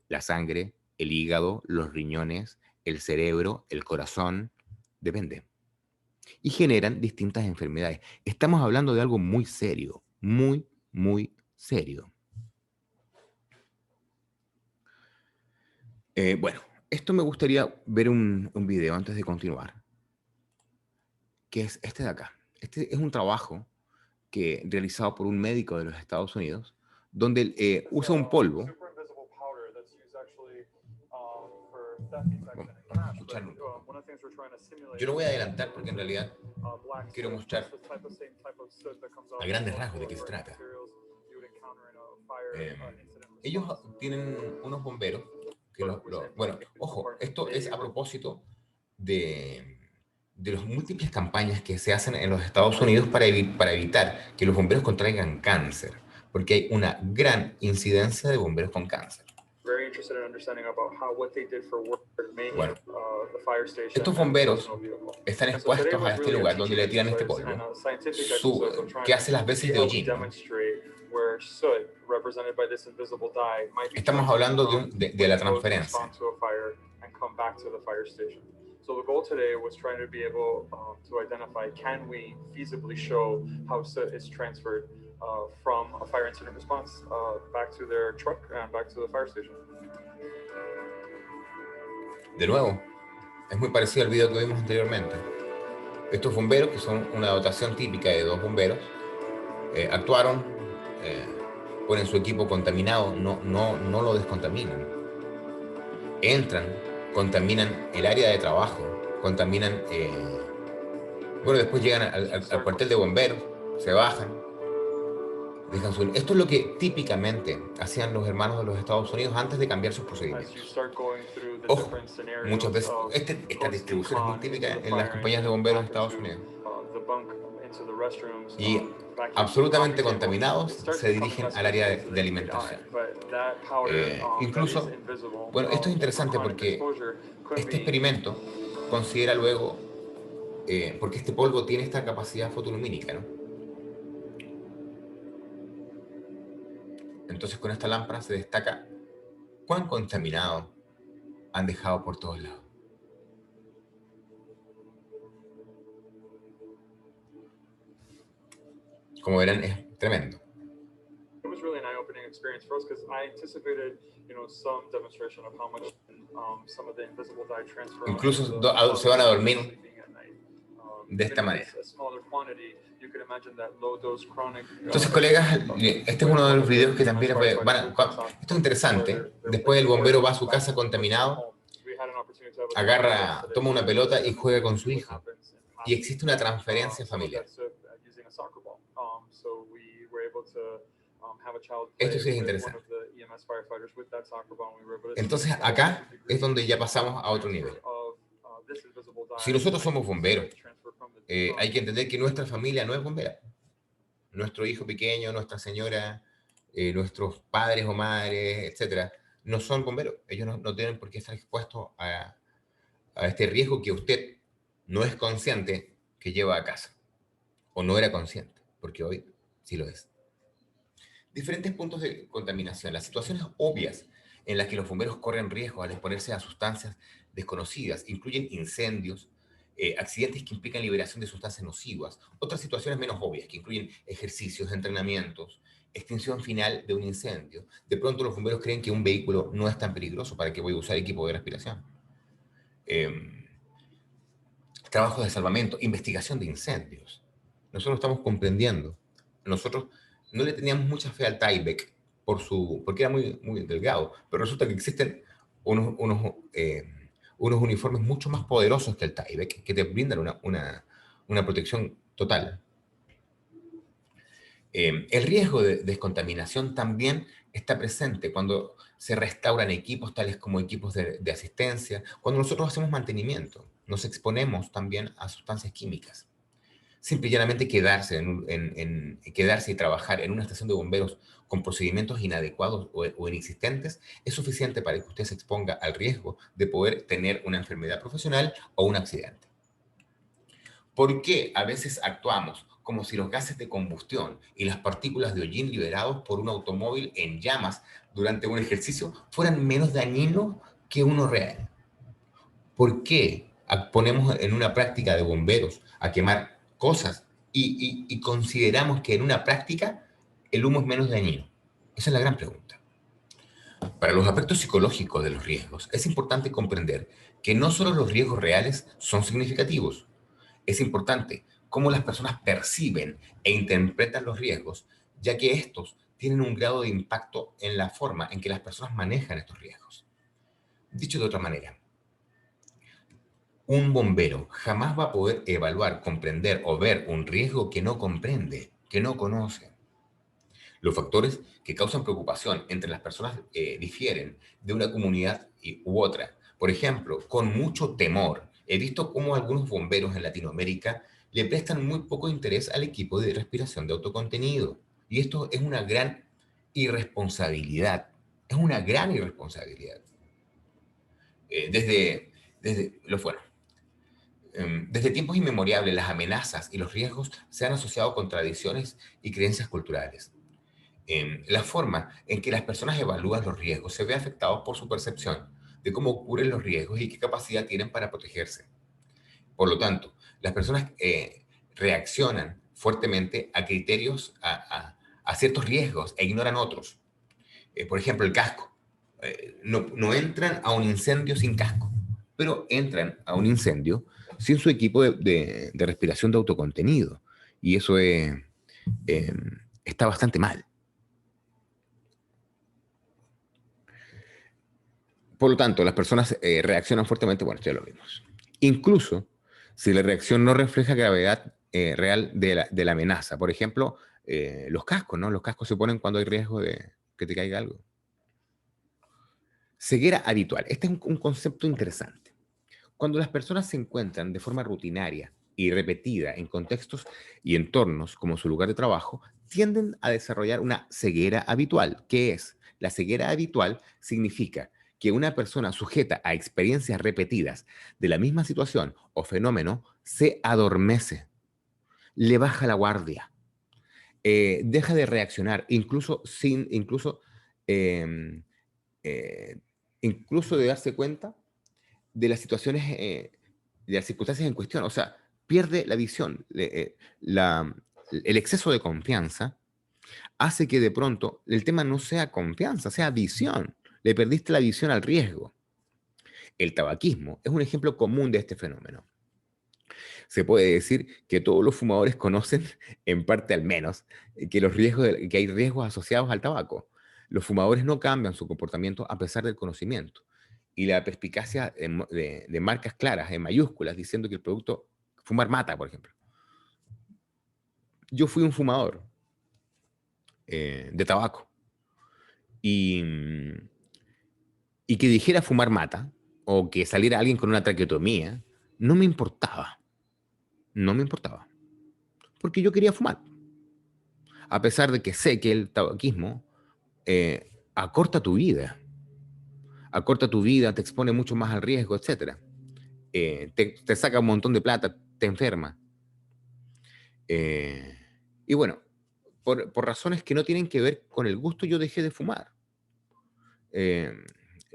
La sangre, el hígado, los riñones, el cerebro, el corazón, depende. Y generan distintas enfermedades. Estamos hablando de algo muy serio, muy, muy serio. Bueno, esto me gustaría ver un video antes de continuar, que es este de acá. Este es un trabajo realizado por un médico de los Estados Unidos, donde él usa un polvo. Vamos a escucharlo un poco. Yo lo voy a adelantar porque en realidad quiero mostrar a grandes rasgos de qué se trata. Eh, Ellos tienen unos bomberos que bueno, ojo, esto es a propósito de las múltiples campañas que se hacen en los Estados Unidos para evitar que los bomberos contraigan cáncer, porque hay una gran incidencia de bomberos con cáncer. Bueno, estos bomberos están expuestos a este lugar donde le tiran este polvo, que hace las veces de hollín, ¿no? Estamos hablando de la transferencia. So the goal today was trying to be able to identify, can we feasibly show how soot is transferred from a fire incident response back to their truck and back to the fire station. De nuevo, es muy parecido al video que vimos anteriormente. Estos bomberos, que son una dotación típica de 2 bomberos, actuaron, ponen su equipo contaminado, no lo descontaminan. Entran, contaminan el área de trabajo, contaminan... bueno, después llegan al cuartel de bomberos, se bajan, dejan su... Esto es lo que típicamente hacían los hermanos de los Estados Unidos antes de cambiar sus procedimientos. Ojo, muchas veces esta distribución es muy típica en las compañías de bomberos de Estados Unidos. Y absolutamente contaminados se dirigen al área de alimentación. Incluso, bueno, esto es interesante porque este experimento considera luego, porque este polvo tiene esta capacidad fotolumínica, ¿no? Entonces con esta lámpara se destaca cuán contaminado han dejado por todos lados. Como verán, es tremendo. It was really an eye-opening experience for us because I anticipated, some demonstration of how much some of the invisible dye transfer. Incluso se van a dormir de esta manera. Entonces, colegas, este es uno de los videos que también esto es interesante. Después el bombero va a su casa contaminado, toma una pelota y juega con su hijo. Y existe una transferencia familiar. Esto sí es interesante. Entonces acá es donde ya pasamos a otro nivel. Si nosotros somos bomberos, hay que entender que nuestra familia no es bombera. Nuestro hijo pequeño, nuestra señora, nuestros padres o madres, etcétera, no son bomberos. Ellos no tienen por qué estar expuestos a este riesgo que usted no es consciente que lleva a casa. O no era consciente, porque hoy sí lo es. Diferentes puntos de contaminación. Las situaciones obvias en las que los bomberos corren riesgo al exponerse a sustancias desconocidas incluyen incendios, accidentes que implican liberación de sustancias nocivas, otras situaciones menos obvias que incluyen ejercicios, entrenamientos, extinción final de un incendio. De pronto los bomberos creen que un vehículo no es tan peligroso, ¿para qué voy a usar equipo de respiración? Trabajos de salvamento, investigación de incendios. Nosotros estamos comprendiendo. Nosotros no le teníamos mucha fe al Tyvek porque era muy delgado, pero resulta que existen unos uniformes mucho más poderosos que el Tyvek que te brindan una protección total. El riesgo de descontaminación también está presente cuando se restauran equipos tales como equipos de asistencia, cuando nosotros hacemos mantenimiento, nos exponemos también a sustancias químicas. Simple y llanamente quedarse y trabajar en una estación de bomberos con procedimientos inadecuados o inexistentes es suficiente para que usted se exponga al riesgo de poder tener una enfermedad profesional o un accidente. ¿Por qué a veces actuamos como si los gases de combustión y las partículas de hollín liberados por un automóvil en llamas durante un ejercicio fueran menos dañinos que uno real? ¿Por qué ponemos en una práctica de bomberos a quemar cosas y consideramos que en una práctica el humo es menos dañino? Esa es la gran pregunta. Para los aspectos psicológicos de los riesgos, es importante comprender que no solo los riesgos reales son significativos. Es importante cómo las personas perciben e interpretan los riesgos, ya que estos tienen un grado de impacto en la forma en que las personas manejan estos riesgos. Dicho de otra manera, Un bombero jamás va a poder evaluar, comprender o ver un riesgo que no comprende, que no conoce. Los factores que causan preocupación entre las personas difieren de una comunidad u otra. Por ejemplo, con mucho temor, he visto cómo algunos bomberos en Latinoamérica le prestan muy poco interés al equipo de respiración de autocontenido. Y esto es una gran irresponsabilidad. Es una gran irresponsabilidad. Desde lo fuera. Desde tiempos inmemoriales, las amenazas y los riesgos se han asociado con tradiciones y creencias culturales. La forma en que las personas evalúan los riesgos se ve afectado por su percepción de cómo ocurren los riesgos y qué capacidad tienen para protegerse. Por lo tanto, las personas reaccionan fuertemente a criterios, a ciertos riesgos e ignoran otros. Por ejemplo, el casco. No entran a un incendio sin casco, pero entran a un incendio sin su equipo de respiración de autocontenido. Y eso eh, está bastante mal. Por lo tanto, las personas reaccionan fuertemente, bueno, esto ya lo vimos. Incluso si la reacción no refleja gravedad real de la amenaza. Por ejemplo, los cascos, ¿no? Los cascos se ponen cuando hay riesgo de que te caiga algo. Ceguera habitual. Este es un concepto interesante. Cuando las personas se encuentran de forma rutinaria y repetida en contextos y entornos como su lugar de trabajo, tienden a desarrollar una ceguera habitual. ¿Qué es? La ceguera habitual significa que una persona sujeta a experiencias repetidas de la misma situación o fenómeno se adormece, le baja la guardia, deja de reaccionar, eh, eh, incluso de darse cuenta de las situaciones, de las circunstancias en cuestión. O sea, pierde la visión. El exceso de confianza hace que de pronto el tema no sea confianza, sea visión. Le perdiste la visión al riesgo. El tabaquismo es un ejemplo común de este fenómeno. Se puede decir que todos los fumadores conocen, en parte al menos, que hay riesgos asociados al tabaco. Los fumadores no cambian su comportamiento a pesar del conocimiento. Y la perspicacia de marcas claras, en mayúsculas, diciendo que el producto, fumar mata, por ejemplo. Yo fui un fumador de tabaco y, y que dijera fumar mata o que saliera alguien con una traqueotomía, no me importaba. No me importaba. Porque yo quería fumar. A pesar de que sé que el tabaquismo acorta tu vida. Acorta tu vida, te expone mucho más al riesgo, etc. Te saca un montón de plata, te enferma. Eh, y bueno, por razones que no tienen que ver con el gusto, yo dejé de fumar. Eh,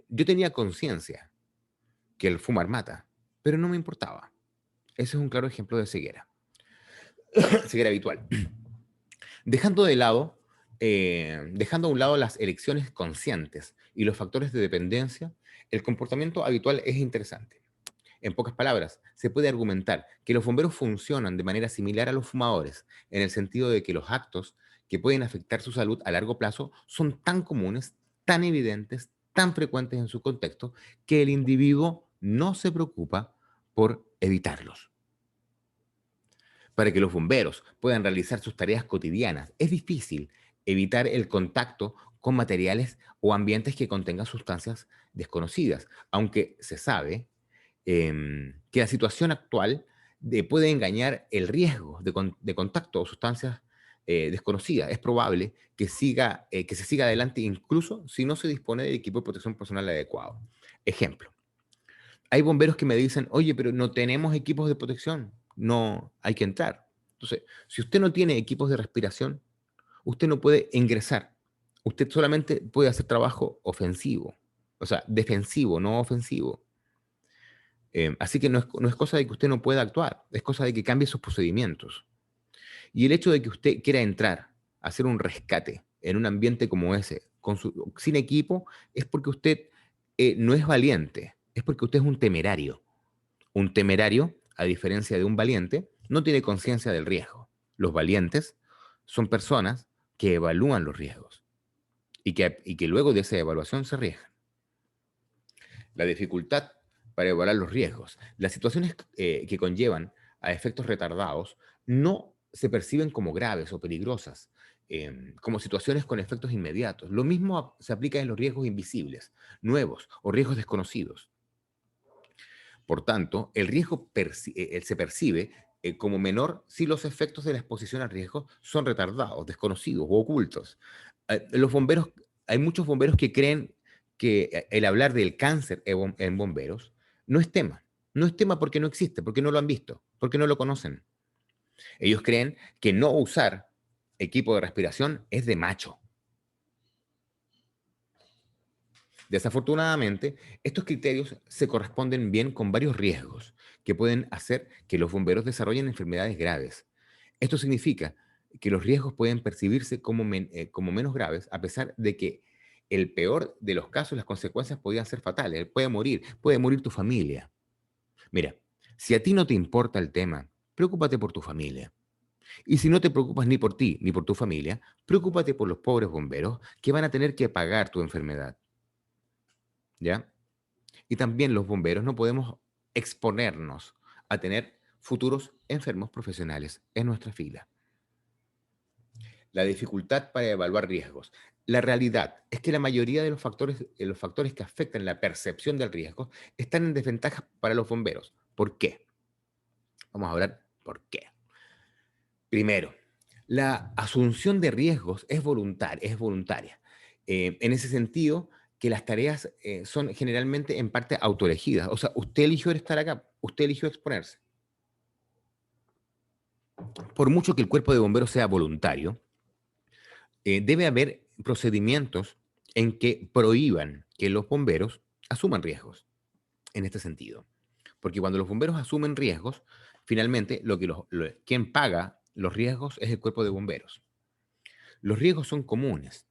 yo tenía conciencia que el fumar mata, pero no me importaba. Ese es un claro ejemplo de ceguera. Ceguera habitual. Dejando de lado, dejando a un lado las elecciones conscientes y los factores de dependencia, el comportamiento habitual es interesante. En pocas palabras, se puede argumentar que los bomberos funcionan de manera similar a los fumadores, en el sentido de que los actos que pueden afectar su salud a largo plazo son tan comunes, tan evidentes, tan frecuentes en su contexto, que el individuo no se preocupa por evitarlos. Para que los bomberos puedan realizar sus tareas cotidianas, es difícil evitar el contacto con materiales o ambientes que contengan sustancias desconocidas, aunque se sabe que la situación actual puede engañar el riesgo de contacto o sustancias desconocidas. Es probable que se siga adelante incluso si no se dispone de equipo de protección personal adecuado. Ejemplo, hay bomberos que me dicen, oye, pero no tenemos equipos de protección, no hay que entrar. Entonces, si usted no tiene equipos de respiración, usted no puede ingresar. Usted solamente puede hacer trabajo ofensivo, o sea, defensivo, no ofensivo. Así que no es cosa de que usted no pueda actuar, es cosa de que cambie sus procedimientos. Y el hecho de que usted quiera entrar a hacer un rescate en un ambiente como ese, sin equipo, es porque usted no es valiente, es porque usted es un temerario. Un temerario, a diferencia de un valiente, no tiene conciencia del riesgo. Los valientes son personas que evalúan los riesgos y que luego de esa evaluación se arriesgan. La dificultad para evaluar los riesgos. Las situaciones que conllevan a efectos retardados no se perciben como graves o peligrosas, como situaciones con efectos inmediatos. Lo mismo se aplica en los riesgos invisibles, nuevos o riesgos desconocidos. Por tanto, el riesgo se percibe como menor si los efectos de la exposición al riesgo son retardados, desconocidos o ocultos. Los bomberos, hay muchos bomberos que creen que el hablar del cáncer en bomberos no es tema. No es tema porque no existe, porque no lo han visto, porque no lo conocen. Ellos creen que no usar equipo de respiración es de macho. Desafortunadamente, estos criterios se corresponden bien con varios riesgos que pueden hacer que los bomberos desarrollen enfermedades graves. Esto significa que los riesgos pueden percibirse como menos graves, a pesar de que el peor de los casos, las consecuencias podrían ser fatales. Puede morir tu familia. Mira, si a ti no te importa el tema, preocúpate por tu familia. Y si no te preocupas ni por ti ni por tu familia, preocúpate por los pobres bomberos que van a tener que pagar tu enfermedad. ¿Ya? Y también los bomberos no podemos exponernos a tener futuros enfermos profesionales en nuestra fila. La dificultad para evaluar riesgos. La realidad es que la mayoría de los factores que afectan la percepción del riesgo están en desventaja para los bomberos. ¿Por qué? Vamos a hablar por qué. Primero, la asunción de riesgos es voluntaria. En ese sentido, que las tareas son generalmente en parte autoelegidas. O sea, usted eligió estar acá, usted eligió exponerse. Por mucho que el cuerpo de bomberos sea voluntario, debe haber procedimientos en que prohíban que los bomberos asuman riesgos en este sentido. Porque cuando los bomberos asumen riesgos, finalmente quien paga los riesgos es el cuerpo de bomberos. Los riesgos son comunes.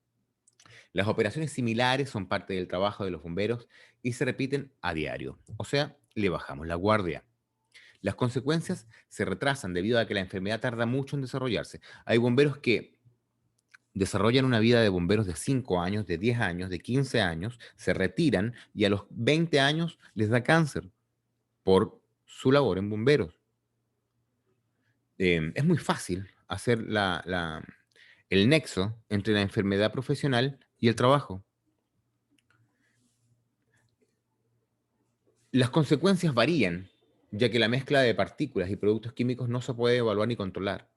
Las operaciones similares son parte del trabajo de los bomberos y se repiten a diario. O sea, le bajamos la guardia. Las consecuencias se retrasan debido a que la enfermedad tarda mucho en desarrollarse. Hay bomberos que desarrollan una vida de bomberos de 5 años, de 10 años, de 15 años, se retiran y a los 20 años les da cáncer por su labor en bomberos. Es muy fácil hacer el nexo entre la enfermedad profesional y el trabajo. Las consecuencias varían, ya que la mezcla de partículas y productos químicos no se puede evaluar ni controlar.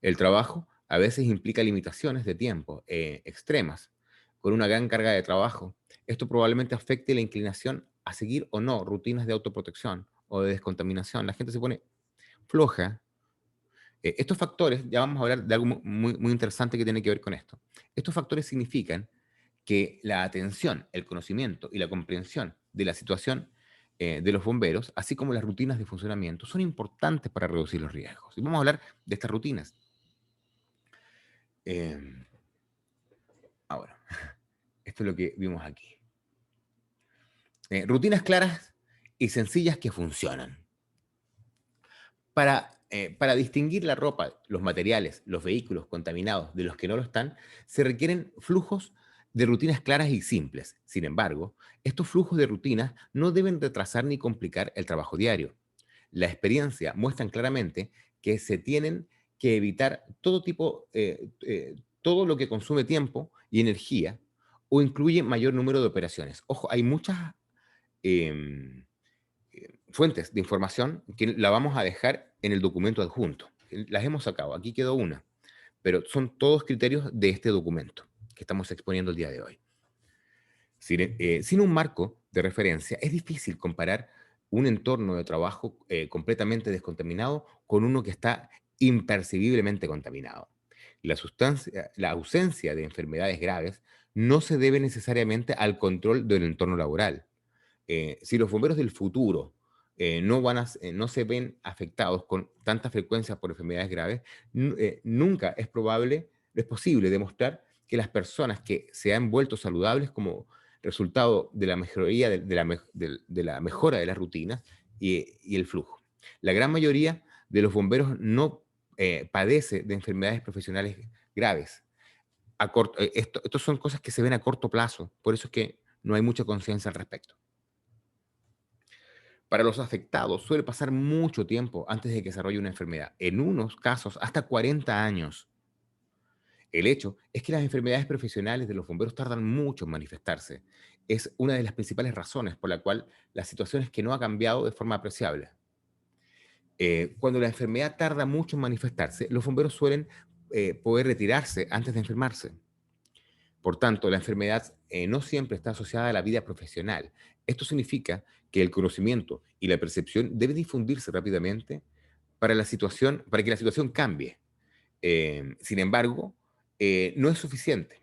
El trabajo a veces implica limitaciones de tiempo extremas, con una gran carga de trabajo. Esto probablemente afecte la inclinación a seguir o no rutinas de autoprotección o de descontaminación. La gente se pone floja. Estos factores, ya vamos a hablar de algo muy, muy interesante que tiene que ver con esto. Estos factores significan que la atención, el conocimiento y la comprensión de la situación de los bomberos, así como las rutinas de funcionamiento, son importantes para reducir los riesgos. Y vamos a hablar de estas rutinas. Ahora, esto es lo que vimos aquí. Rutinas claras y sencillas que funcionan. Para distinguir la ropa, los materiales, los vehículos contaminados de los que no lo están, se requieren flujos de rutinas claras y simples. Sin embargo, estos flujos de rutinas no deben retrasar ni complicar el trabajo diario. La experiencia muestra claramente que se tienen que evitar todo lo que consume tiempo y energía o incluye mayor número de operaciones. Ojo, hay muchas em, fuentes de información que la vamos a dejar en el documento adjunto. Las hemos sacado, aquí quedó una, pero son todos criterios de este documento que estamos exponiendo el día de hoy. Sin un marco de referencia, es difícil comparar un entorno de trabajo completamente descontaminado con uno que está impercibiblemente contaminado. La ausencia de enfermedades graves no se debe necesariamente al control del entorno laboral. Si los bomberos del futuro no se ven afectados con tanta frecuencia por enfermedades graves, nunca es posible demostrar que las personas que se han vuelto saludables como resultado de la mejoría de la mejora de las rutinas y el flujo. La gran mayoría de los bomberos no padece de enfermedades profesionales graves. Estos son cosas que se ven a corto plazo, por eso es que no hay mucha conciencia al respecto. Para los afectados suele pasar mucho tiempo antes de que desarrolle una enfermedad, en unos casos hasta 40 años. El hecho es que las enfermedades profesionales de los bomberos tardan mucho en manifestarse. Es una de las principales razones por la cual la situación es que no ha cambiado de forma apreciable. Cuando la enfermedad tarda mucho en manifestarse, los bomberos suelen poder retirarse antes de enfermarse. Por tanto, la enfermedad no siempre está asociada a la vida profesional. Esto significa que el conocimiento y la percepción deben difundirse rápidamente para que la situación cambie. Sin embargo, no es suficiente.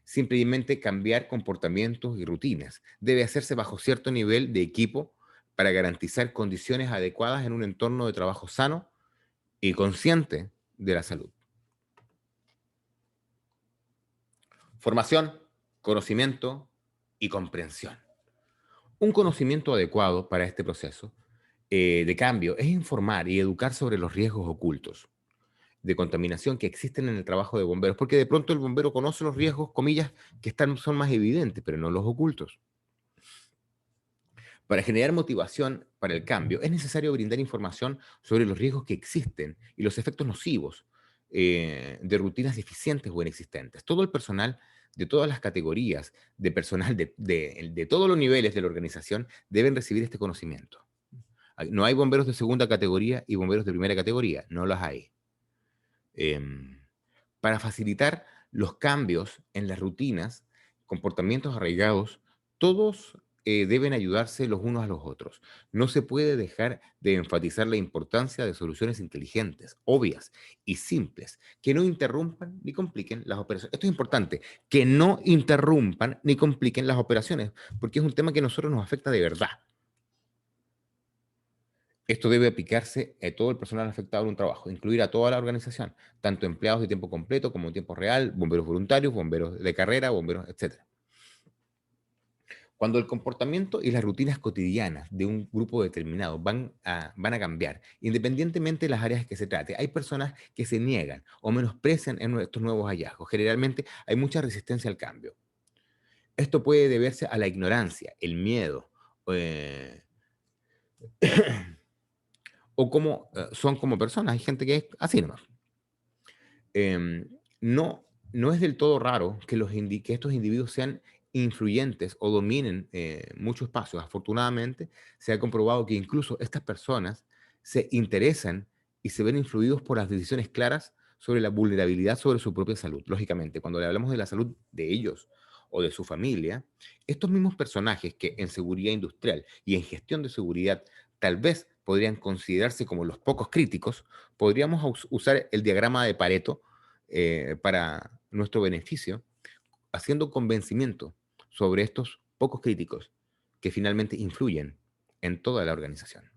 Simplemente cambiar comportamientos y rutinas. Debe hacerse bajo cierto nivel de equipo para garantizar condiciones adecuadas en un entorno de trabajo sano y consciente de la salud. Formación, conocimiento y comprensión. Un conocimiento adecuado para este proceso de cambio es informar y educar sobre los riesgos ocultos de contaminación que existen en el trabajo de bomberos, porque de pronto el bombero conoce los riesgos, comillas, son más evidentes, pero no los ocultos. Para generar motivación para el cambio, es necesario brindar información sobre los riesgos que existen y los efectos nocivos de rutinas deficientes o inexistentes. Todo el personal de todas las categorías, de personal de todos los niveles de la organización, deben recibir este conocimiento. No hay bomberos de segunda categoría y bomberos de primera categoría, no los hay. Para facilitar los cambios en las rutinas, comportamientos arraigados, todos deben ayudarse los unos a los otros. No se puede dejar de enfatizar la importancia de soluciones inteligentes, obvias y simples, que no interrumpan ni compliquen las operaciones. Esto es importante, que no interrumpan ni compliquen las operaciones, porque es un tema que a nosotros nos afecta de verdad. Esto debe aplicarse a todo el personal afectado en un trabajo, incluir a toda la organización, tanto empleados de tiempo completo como de tiempo real, bomberos voluntarios, bomberos de carrera, bomberos, etc. Cuando el comportamiento y las rutinas cotidianas de un grupo determinado van a cambiar, independientemente de las áreas que se trate, hay personas que se niegan o menosprecian en estos nuevos hallazgos. Generalmente hay mucha resistencia al cambio. Esto puede deberse a la ignorancia, el miedo, eh, o como son como personas. Hay gente que es así nomás. Em, no, no es del todo raro que, que estos individuos sean influyentes o dominen muchos espacios. Afortunadamente, se ha comprobado que incluso estas personas se interesan y se ven influidos por las decisiones claras sobre la vulnerabilidad sobre su propia salud. Lógicamente, cuando le hablamos de la salud de ellos o de su familia, estos mismos personajes que en seguridad industrial y en gestión de seguridad tal vez podrían considerarse como los pocos críticos, podríamos usar el diagrama de Pareto para nuestro beneficio, haciendo convencimiento sobre estos pocos críticos que finalmente influyen en toda la organización.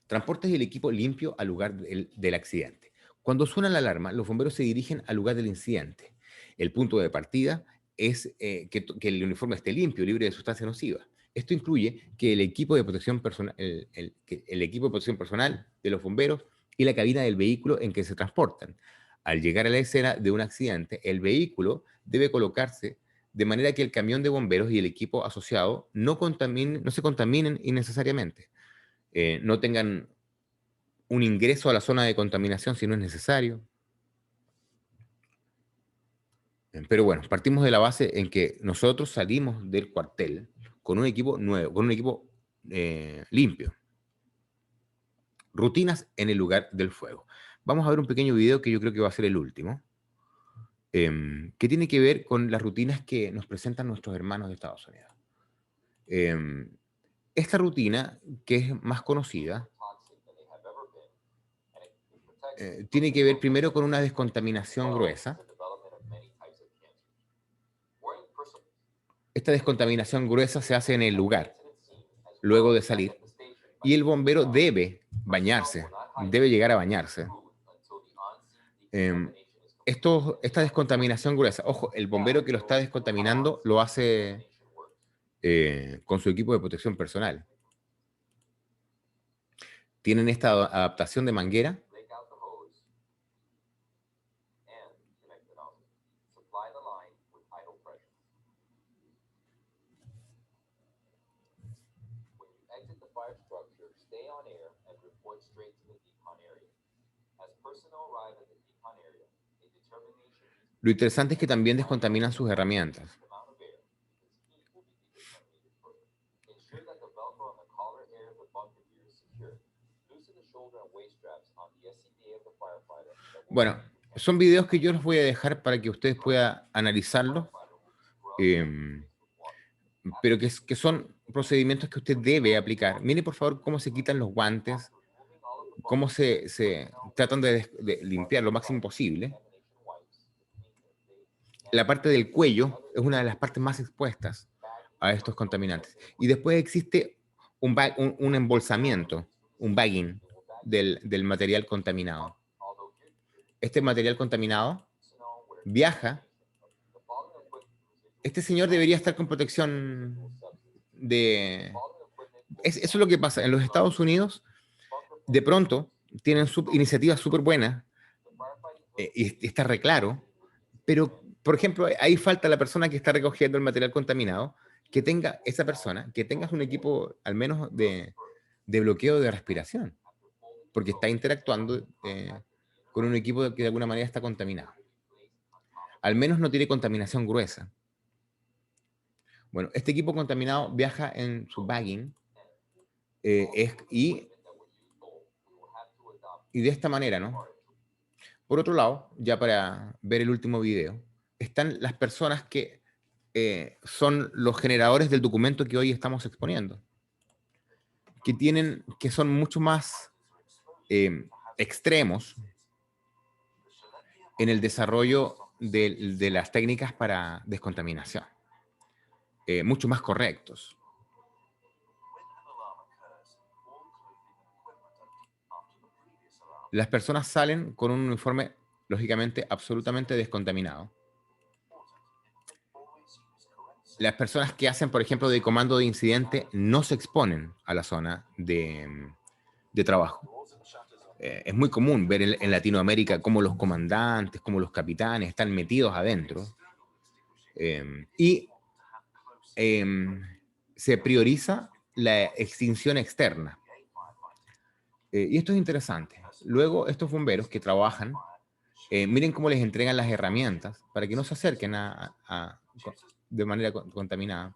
Transportes el equipo limpio al lugar del accidente. Cuando suena la alarma, los bomberos se dirigen al lugar del incidente. El punto de partida es que el uniforme esté limpio, libre de sustancias nocivas. Esto incluye que el equipo de protección personal, el equipo de protección personal de los bomberos y la cabina del vehículo en que se transportan. Al llegar a la escena de un accidente, el vehículo debe colocarse de manera que el camión de bomberos y el equipo asociado no se contaminen innecesariamente, no tengan un ingreso a la zona de contaminación si no es necesario. Pero bueno, partimos de la base en que nosotros salimos del cuartel con un equipo nuevo, con un equipo limpio. Rutinas en el lugar del fuego. Vamos a ver un pequeño video que yo creo que va a ser el último, que tiene que ver con las rutinas que nos presentan nuestros hermanos de Estados Unidos. Esta rutina, que es más conocida, tiene que ver primero con una descontaminación gruesa. Esta descontaminación gruesa se hace en el lugar, luego de salir, y el bombero debe bañarse, debe llegar a bañarse. Esta descontaminación gruesa, ojo, el bombero que lo está descontaminando lo hace con su equipo de protección personal. Tienen esta adaptación de manguera. Lo interesante es que también descontaminan sus herramientas. Bueno, son videos que yo los voy a dejar para que ustedes puedan analizarlos, pero que son procedimientos que usted debe aplicar. Mire, por favor, cómo se quitan los guantes, cómo se tratan de limpiar lo máximo posible. La parte del cuello es una de las partes más expuestas a estos contaminantes. Y después existe un embolsamiento, un bagging del material contaminado. Este material contaminado viaja. Este señor debería estar con protección de... Eso es lo que pasa. En los Estados Unidos, de pronto, tienen iniciativas súper buenas, y está re claro, pero, por ejemplo, ahí falta la persona que está recogiendo el material contaminado, que tenga esa persona, que tengas un equipo al menos de bloqueo de respiración, porque está interactuando con un equipo que de alguna manera está contaminado. Al menos no tiene contaminación gruesa. Bueno, este equipo contaminado viaja en su bagging y de esta manera, ¿no? Por otro lado, ya para ver el último video, están las personas que son los generadores del documento que hoy estamos exponiendo, que son mucho más extremos en el desarrollo de las técnicas para descontaminación, mucho más correctos. Las personas salen con un uniforme, lógicamente, absolutamente descontaminado. Las personas que hacen, por ejemplo, de comando de incidente no se exponen a la zona de trabajo. Es muy común ver en Latinoamérica cómo los comandantes, cómo los capitanes están metidos adentro. Se prioriza la extinción externa. Y esto es interesante. Luego, estos bomberos que trabajan, miren cómo les entregan las herramientas para que no se acerquen de manera contaminada.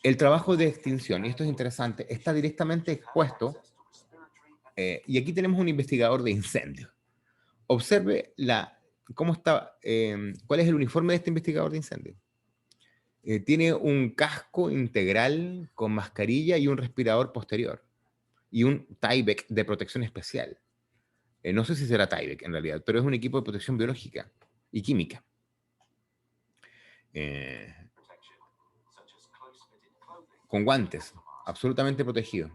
El trabajo de extinción, y esto es interesante, está directamente expuesto, y aquí tenemos un investigador de incendios. Observe cómo está, cuál es el uniforme de este investigador de incendios. Tiene un casco integral con mascarilla y un respirador posterior, y un Tyvek de protección especial. No sé si será Tyvek en realidad, pero es un equipo de protección biológica y química. Con guantes, absolutamente protegido.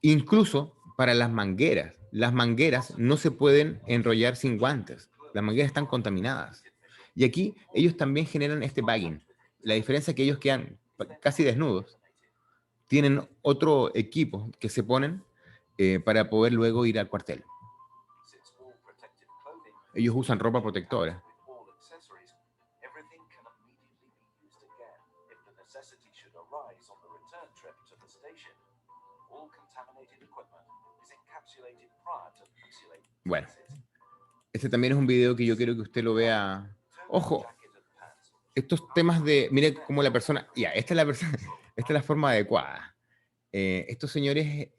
Incluso para las mangueras no se pueden enrollar sin guantes. Las mangueras están contaminadas. Y aquí ellos también generan este bagging. La diferencia es que ellos quedan casi desnudos. Tienen otro equipo que se ponen para poder luego ir al cuartel. Ellos usan ropa protectora. Bueno, este también es un video que yo quiero que usted lo vea. Ojo, estos temas de, mire cómo la persona, ya, esta es la persona, esta es la forma adecuada. Estos señores,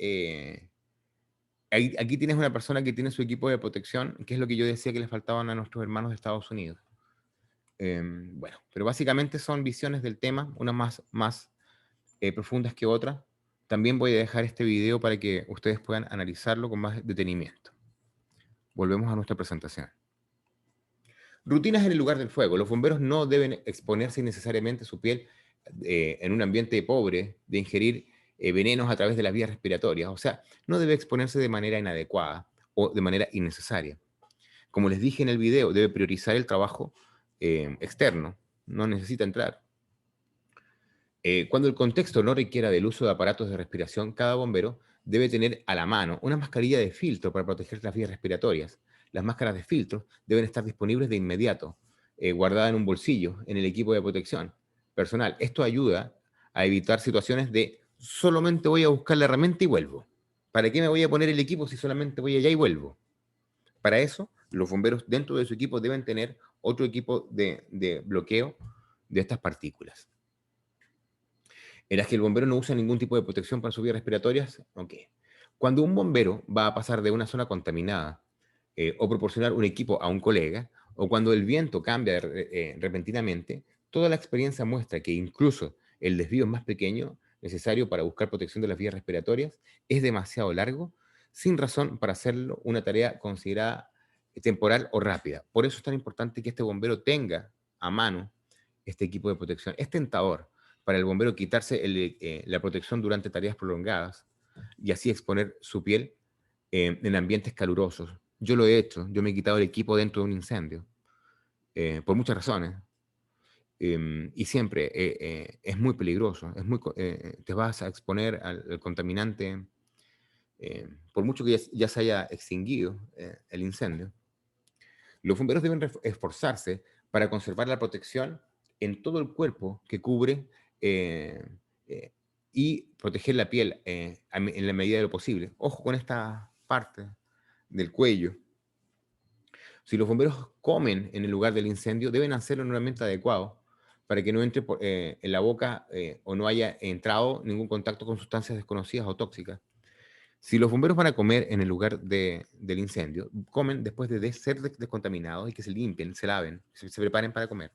aquí tienes una persona que tiene su equipo de protección, que es lo que yo decía que le faltaban a nuestros hermanos de Estados Unidos. Bueno, pero básicamente son visiones del tema, unas más profundas que otras. También voy a dejar este video para que ustedes puedan analizarlo con más detenimiento. Volvemos a nuestra presentación. Rutinas en el lugar del fuego. Los bomberos no deben exponerse innecesariamente su piel en un ambiente pobre de ingerir venenos a través de las vías respiratorias. O sea, no debe exponerse de manera inadecuada o de manera innecesaria. Como les dije en el video, debe priorizar el trabajo externo. No necesita entrar. Cuando el contexto no requiera del uso de aparatos de respiración, cada bombero debe tener a la mano una mascarilla de filtro para proteger las vías respiratorias. Las máscaras de filtro deben estar disponibles de inmediato, guardadas en un bolsillo, en el equipo de protección personal. Esto ayuda a evitar situaciones de solamente voy a buscar la herramienta y vuelvo. ¿Para qué me voy a poner el equipo si solamente voy allá y vuelvo? Para eso, los bomberos dentro de su equipo deben tener otro equipo de bloqueo de estas partículas. En las que el bombero no usa ningún tipo de protección para sus vías respiratorias, ok. Cuando un bombero va a pasar de una zona contaminada o proporcionar un equipo a un colega, o cuando el viento cambia repentinamente, toda la experiencia muestra que incluso el desvío más pequeño necesario para buscar protección de las vías respiratorias es demasiado largo, sin razón para hacerlo una tarea considerada temporal o rápida. Por eso es tan importante que este bombero tenga a mano este equipo de protección. Es tentador para el bombero quitarse la protección durante tareas prolongadas y así exponer su piel en ambientes calurosos. Yo lo he hecho, yo me he quitado el equipo dentro de un incendio, por muchas razones. Y siempre es muy peligroso, te vas a exponer al contaminante, por mucho que ya se haya extinguido el incendio. Los bomberos deben esforzarse para conservar la protección en todo el cuerpo que cubre eh, eh, y proteger la piel en la medida de lo posible. Ojo con esta parte del cuello. Si los bomberos comen en el lugar del incendio, deben hacerlo en un ambiente adecuado para que no entre en la boca o no haya entrado ningún contacto con sustancias desconocidas o tóxicas. Si los bomberos van a comer en el lugar del incendio, comen después de ser descontaminados y que se limpien, se laven, se preparen para comer.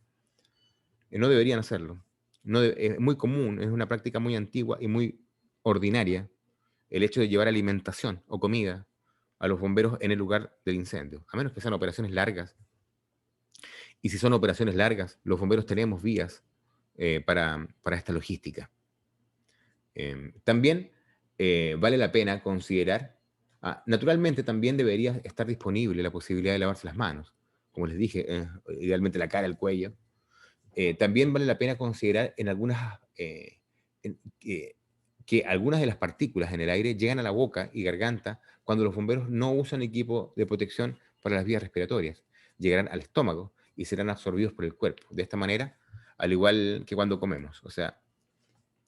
No deberían hacerlo. Es muy común, es una práctica muy antigua y muy ordinaria el hecho de llevar alimentación o comida a los bomberos en el lugar del incendio, a menos que sean operaciones largas. Y si son operaciones largas, los bomberos tenemos vías para esta logística. También vale la pena considerar, naturalmente también debería estar disponible la posibilidad de lavarse las manos, como les dije, idealmente la cara, el cuello. También vale la pena considerar en algunas, que algunas de las partículas en el aire llegan a la boca y garganta cuando los bomberos no usan equipo de protección para las vías respiratorias. Llegarán al estómago y serán absorbidos por el cuerpo. De esta manera, al igual que cuando comemos. O sea,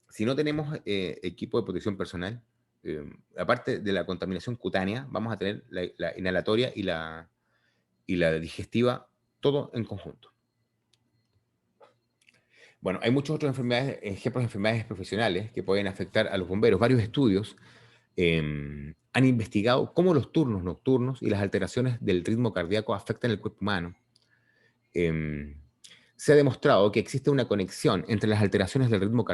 si no tenemos equipo de protección personal, aparte de la contaminación cutánea, vamos a tener la inhalatoria y la digestiva, todo en conjunto. Bueno, hay muchos otros ejemplos de enfermedades profesionales que pueden afectar a los bomberos. Varios estudios han investigado cómo los turnos nocturnos y las alteraciones del ritmo cardíaco afectan el cuerpo humano. Se ha demostrado que existe una conexión entre las alteraciones del ritmo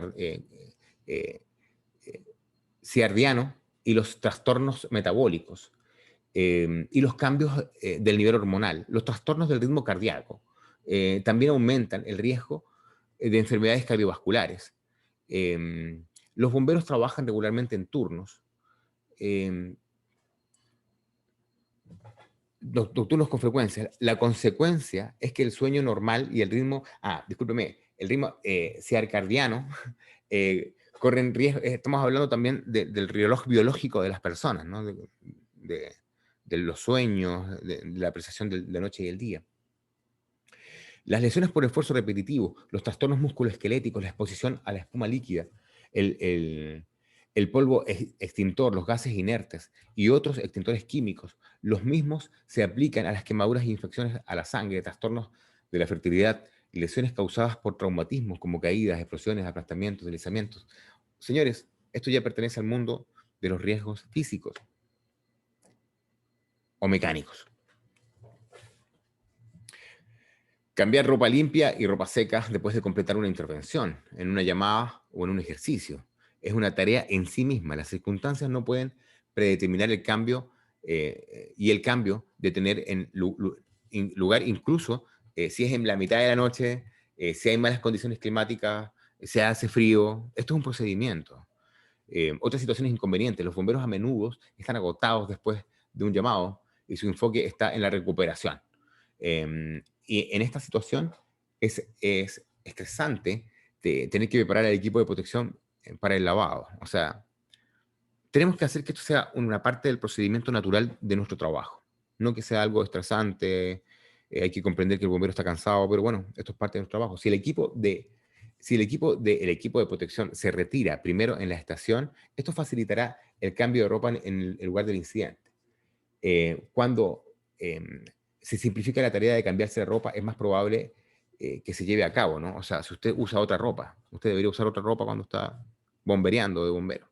circadiano y los trastornos metabólicos y los cambios del nivel hormonal. Los trastornos del ritmo cardíaco también aumentan el riesgo de enfermedades cardiovasculares. Los bomberos trabajan regularmente en turnos, nocturnos con frecuencia. La consecuencia es que el sueño normal y el ritmo, discúlpeme, el ritmo circadiano corren riesgo. Estamos hablando también del reloj biológico de las personas, ¿no? De los sueños, de la apreciación de la noche y el día. Las lesiones por esfuerzo repetitivo, los trastornos musculoesqueléticos, la exposición a la espuma líquida, el polvo extintor, los gases inertes y otros extintores químicos, los mismos se aplican a las quemaduras e infecciones a la sangre, trastornos de la fertilidad, lesiones causadas por traumatismos como caídas, explosiones, aplastamientos, deslizamientos. Señores, esto ya pertenece al mundo de los riesgos físicos o mecánicos. Cambiar ropa limpia y ropa seca después de completar una intervención, en una llamada o en un ejercicio. Es una tarea en sí misma. Las circunstancias no pueden predeterminar el cambio y el cambio de tener lugar incluso si es en la mitad de la noche, si hay malas condiciones climáticas, se hace frío. Esto es un procedimiento. Otras situaciones inconvenientes. Los bomberos a menudo están agotados después de un llamado y su enfoque está en la recuperación. Y en esta situación es estresante tener que preparar el equipo de protección para el lavado. O sea, tenemos que hacer que esto sea una parte del procedimiento natural de nuestro trabajo. No que sea algo estresante, hay que comprender que el bombero está cansado, pero bueno, esto es parte de nuestro trabajo. Si el equipo de Si el equipo de protección se retira primero en la estación, esto facilitará el cambio de ropa en el lugar del incidente. Cuando se simplifica la tarea de cambiarse de ropa, es más probable que se lleve a cabo, ¿no? O sea, si usted usa otra ropa, usted debería usar otra ropa cuando está bombereando de bombero.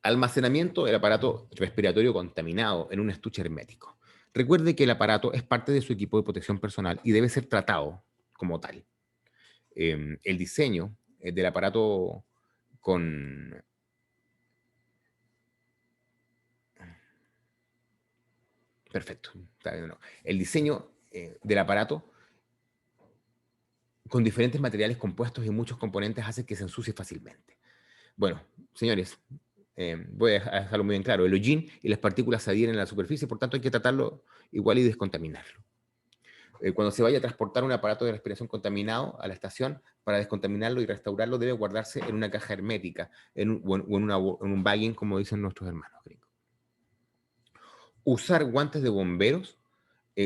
Almacenamiento del aparato respiratorio contaminado en un estuche hermético. Recuerde que el aparato es parte de su equipo de protección personal y debe ser tratado como tal. El diseño del aparato con... Perfecto. Está bien, no. El diseño del aparato con diferentes materiales compuestos y muchos componentes hace que se ensucie fácilmente. Bueno, señores, voy a dejarlo muy bien claro. El hollín y las partículas se adhieren a la superficie, por tanto hay que tratarlo igual y descontaminarlo. Cuando se vaya a transportar un aparato de respiración contaminado a la estación, para descontaminarlo y restaurarlo debe guardarse en una caja hermética o en un bagging, como dicen nuestros hermanos gringos. Usar guantes de bomberos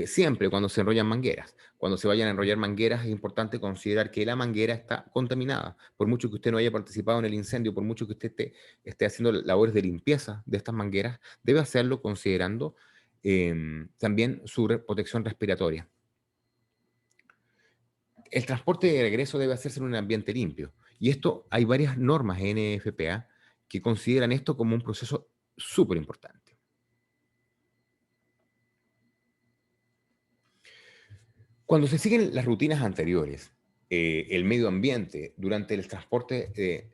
siempre cuando se enrollan mangueras. Cuando se vayan a enrollar mangueras es importante considerar que la manguera está contaminada. Por mucho que usted no haya participado en el incendio, por mucho que usted esté haciendo labores de limpieza de estas mangueras, debe hacerlo considerando también su protección respiratoria. El transporte de regreso debe hacerse en un ambiente limpio. Y esto, hay varias normas NFPA que consideran esto como un proceso súper importante. Cuando se siguen las rutinas anteriores, el medio ambiente durante el transporte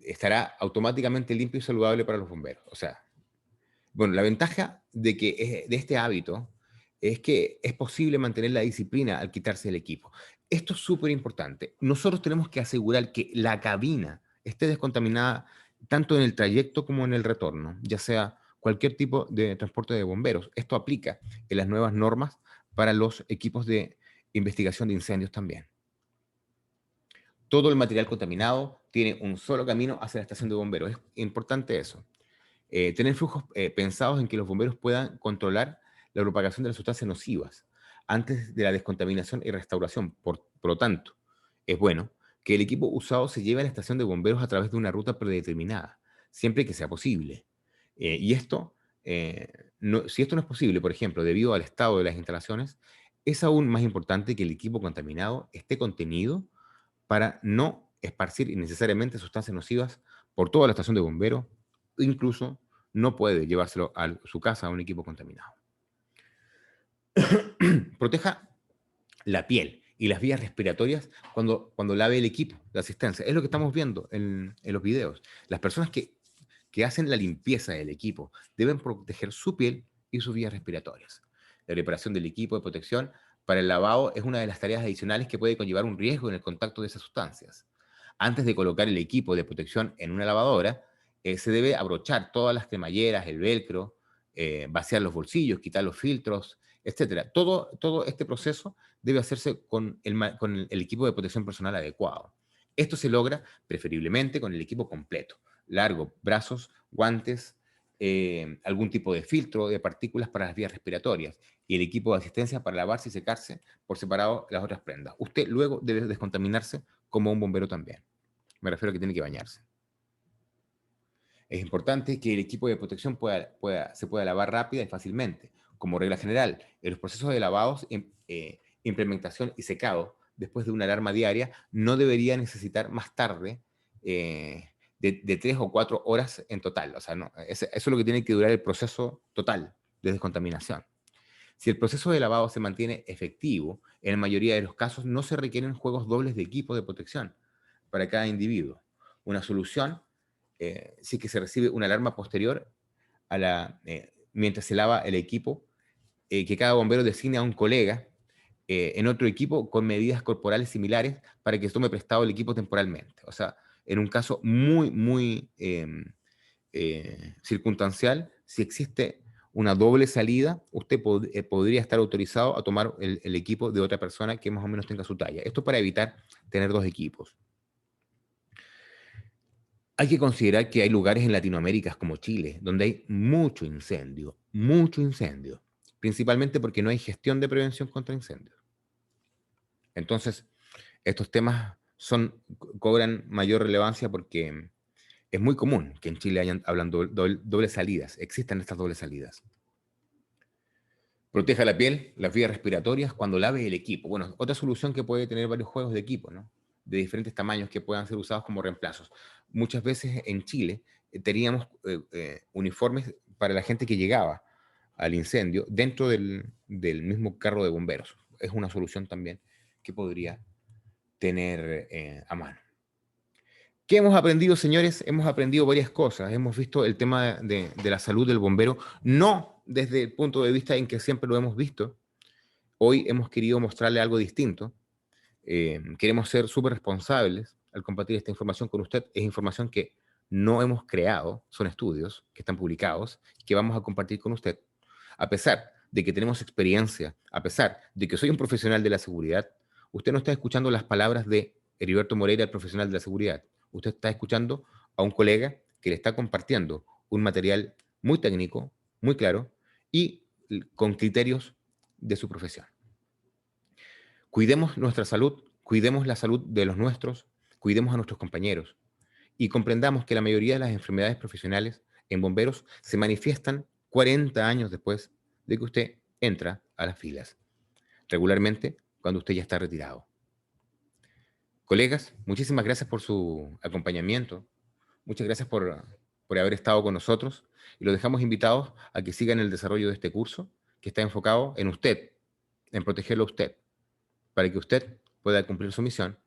estará automáticamente limpio y saludable para los bomberos. O sea, bueno, la ventaja de este hábito es que es posible mantener la disciplina al quitarse el equipo. Esto es súper importante. Nosotros tenemos que asegurar que la cabina esté descontaminada tanto en el trayecto como en el retorno, ya sea cualquier tipo de transporte de bomberos. Esto aplica en las nuevas normas para los equipos de investigación de incendios también. Todo el material contaminado tiene un solo camino hacia la estación de bomberos. Es importante eso. Tener flujos pensados en que los bomberos puedan controlar la propagación de las sustancias nocivas antes de la descontaminación y restauración. Por lo tanto, es bueno que el equipo usado se lleve a la estación de bomberos a través de una ruta predeterminada, siempre que sea posible. Y esto, si esto no es posible, por ejemplo, debido al estado de las instalaciones, es aún más importante que el equipo contaminado esté contenido para no esparcir innecesariamente sustancias nocivas por toda la estación de bomberos, incluso no puede llevárselo a su casa a un equipo contaminado. Proteja la piel y las vías respiratorias cuando lave el equipo de asistencia. Es lo que estamos viendo en los videos. Las personas que hacen la limpieza del equipo deben proteger su piel y sus vías respiratorias. La reparación del equipo de protección para el lavado es una de las tareas adicionales que puede conllevar un riesgo en el contacto de esas sustancias. Antes de colocar el equipo de protección en una lavadora, se debe abrochar todas las cremalleras, el velcro, vaciar los bolsillos, quitar los filtros, etcétera. Todo este proceso debe hacerse con el equipo de protección personal adecuado. Esto se logra preferiblemente con el equipo completo, largo, brazos, guantes, algún tipo de filtro de partículas para las vías respiratorias y el equipo de asistencia para lavarse y secarse por separado las otras prendas. Usted luego debe descontaminarse como un bombero también. Me refiero a que tiene que bañarse. Es importante que el equipo de protección se pueda lavar rápida y fácilmente. Como regla general, en los procesos de lavados, implementación y secado después de una alarma diaria no debería necesitar más tarde de 3 o 4 horas en total. O sea, no, eso es lo que tiene que durar el proceso total de descontaminación. Si el proceso de lavado se mantiene efectivo, en la mayoría de los casos no se requieren juegos dobles de equipo de protección para cada individuo. Una solución, si es que se recibe una alarma posterior mientras se lava el equipo, que cada bombero designe a un colega en otro equipo con medidas corporales similares para que tome prestado el equipo temporalmente. O sea, en un caso muy circunstancial, si existe una doble salida, usted podría estar autorizado a tomar el equipo de otra persona que más o menos tenga su talla. Esto para evitar tener dos equipos. Hay que considerar que hay lugares en Latinoamérica como Chile donde hay mucho incendio, principalmente porque no hay gestión de prevención contra incendios. Entonces, Estos temas cobran mayor relevancia porque es muy común que en Chile hayan hablando dobles salidas, existen estas dobles salidas. Proteja la piel, las vías respiratorias cuando lave el equipo. Bueno, otra solución que puede tener varios juegos de equipo, ¿no? De diferentes tamaños que puedan ser usados como reemplazos. Muchas veces en Chile teníamos uniformes para la gente que llegaba al incendio dentro del mismo carro de bomberos. Es una solución también que podría tener a mano. ¿Qué hemos aprendido, señores? Hemos aprendido varias cosas. Hemos visto el tema de la salud del bombero, no desde el punto de vista en que siempre lo hemos visto. Hoy hemos querido mostrarle algo distinto. Queremos ser súper responsables al compartir esta información con usted. Es información que no hemos creado, son estudios que están publicados, que vamos a compartir con usted. A pesar de que tenemos experiencia, a pesar de que soy un profesional de la seguridad, usted no está escuchando las palabras de Heriberto Moreira, el profesional de la seguridad. Usted está escuchando a un colega que le está compartiendo un material muy técnico, muy claro y con criterios de su profesión. Cuidemos nuestra salud, cuidemos la salud de los nuestros, cuidemos a nuestros compañeros y comprendamos que la mayoría de las enfermedades profesionales en bomberos se manifiestan 40 años después de que usted entra a las filas, regularmente cuando usted ya está retirado. Colegas, muchísimas gracias por su acompañamiento, muchas gracias por haber estado con nosotros y los dejamos invitados a que sigan el desarrollo de este curso que está enfocado en usted, en protegerlo a usted, para que usted pueda cumplir su misión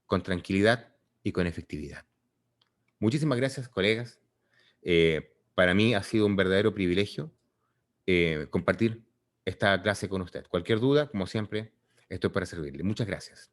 con tranquilidad y con efectividad. Muchísimas gracias, colegas. Para mí ha sido un verdadero privilegio compartir esta clase con usted. Cualquier duda, como siempre, estoy para servirle. Muchas gracias.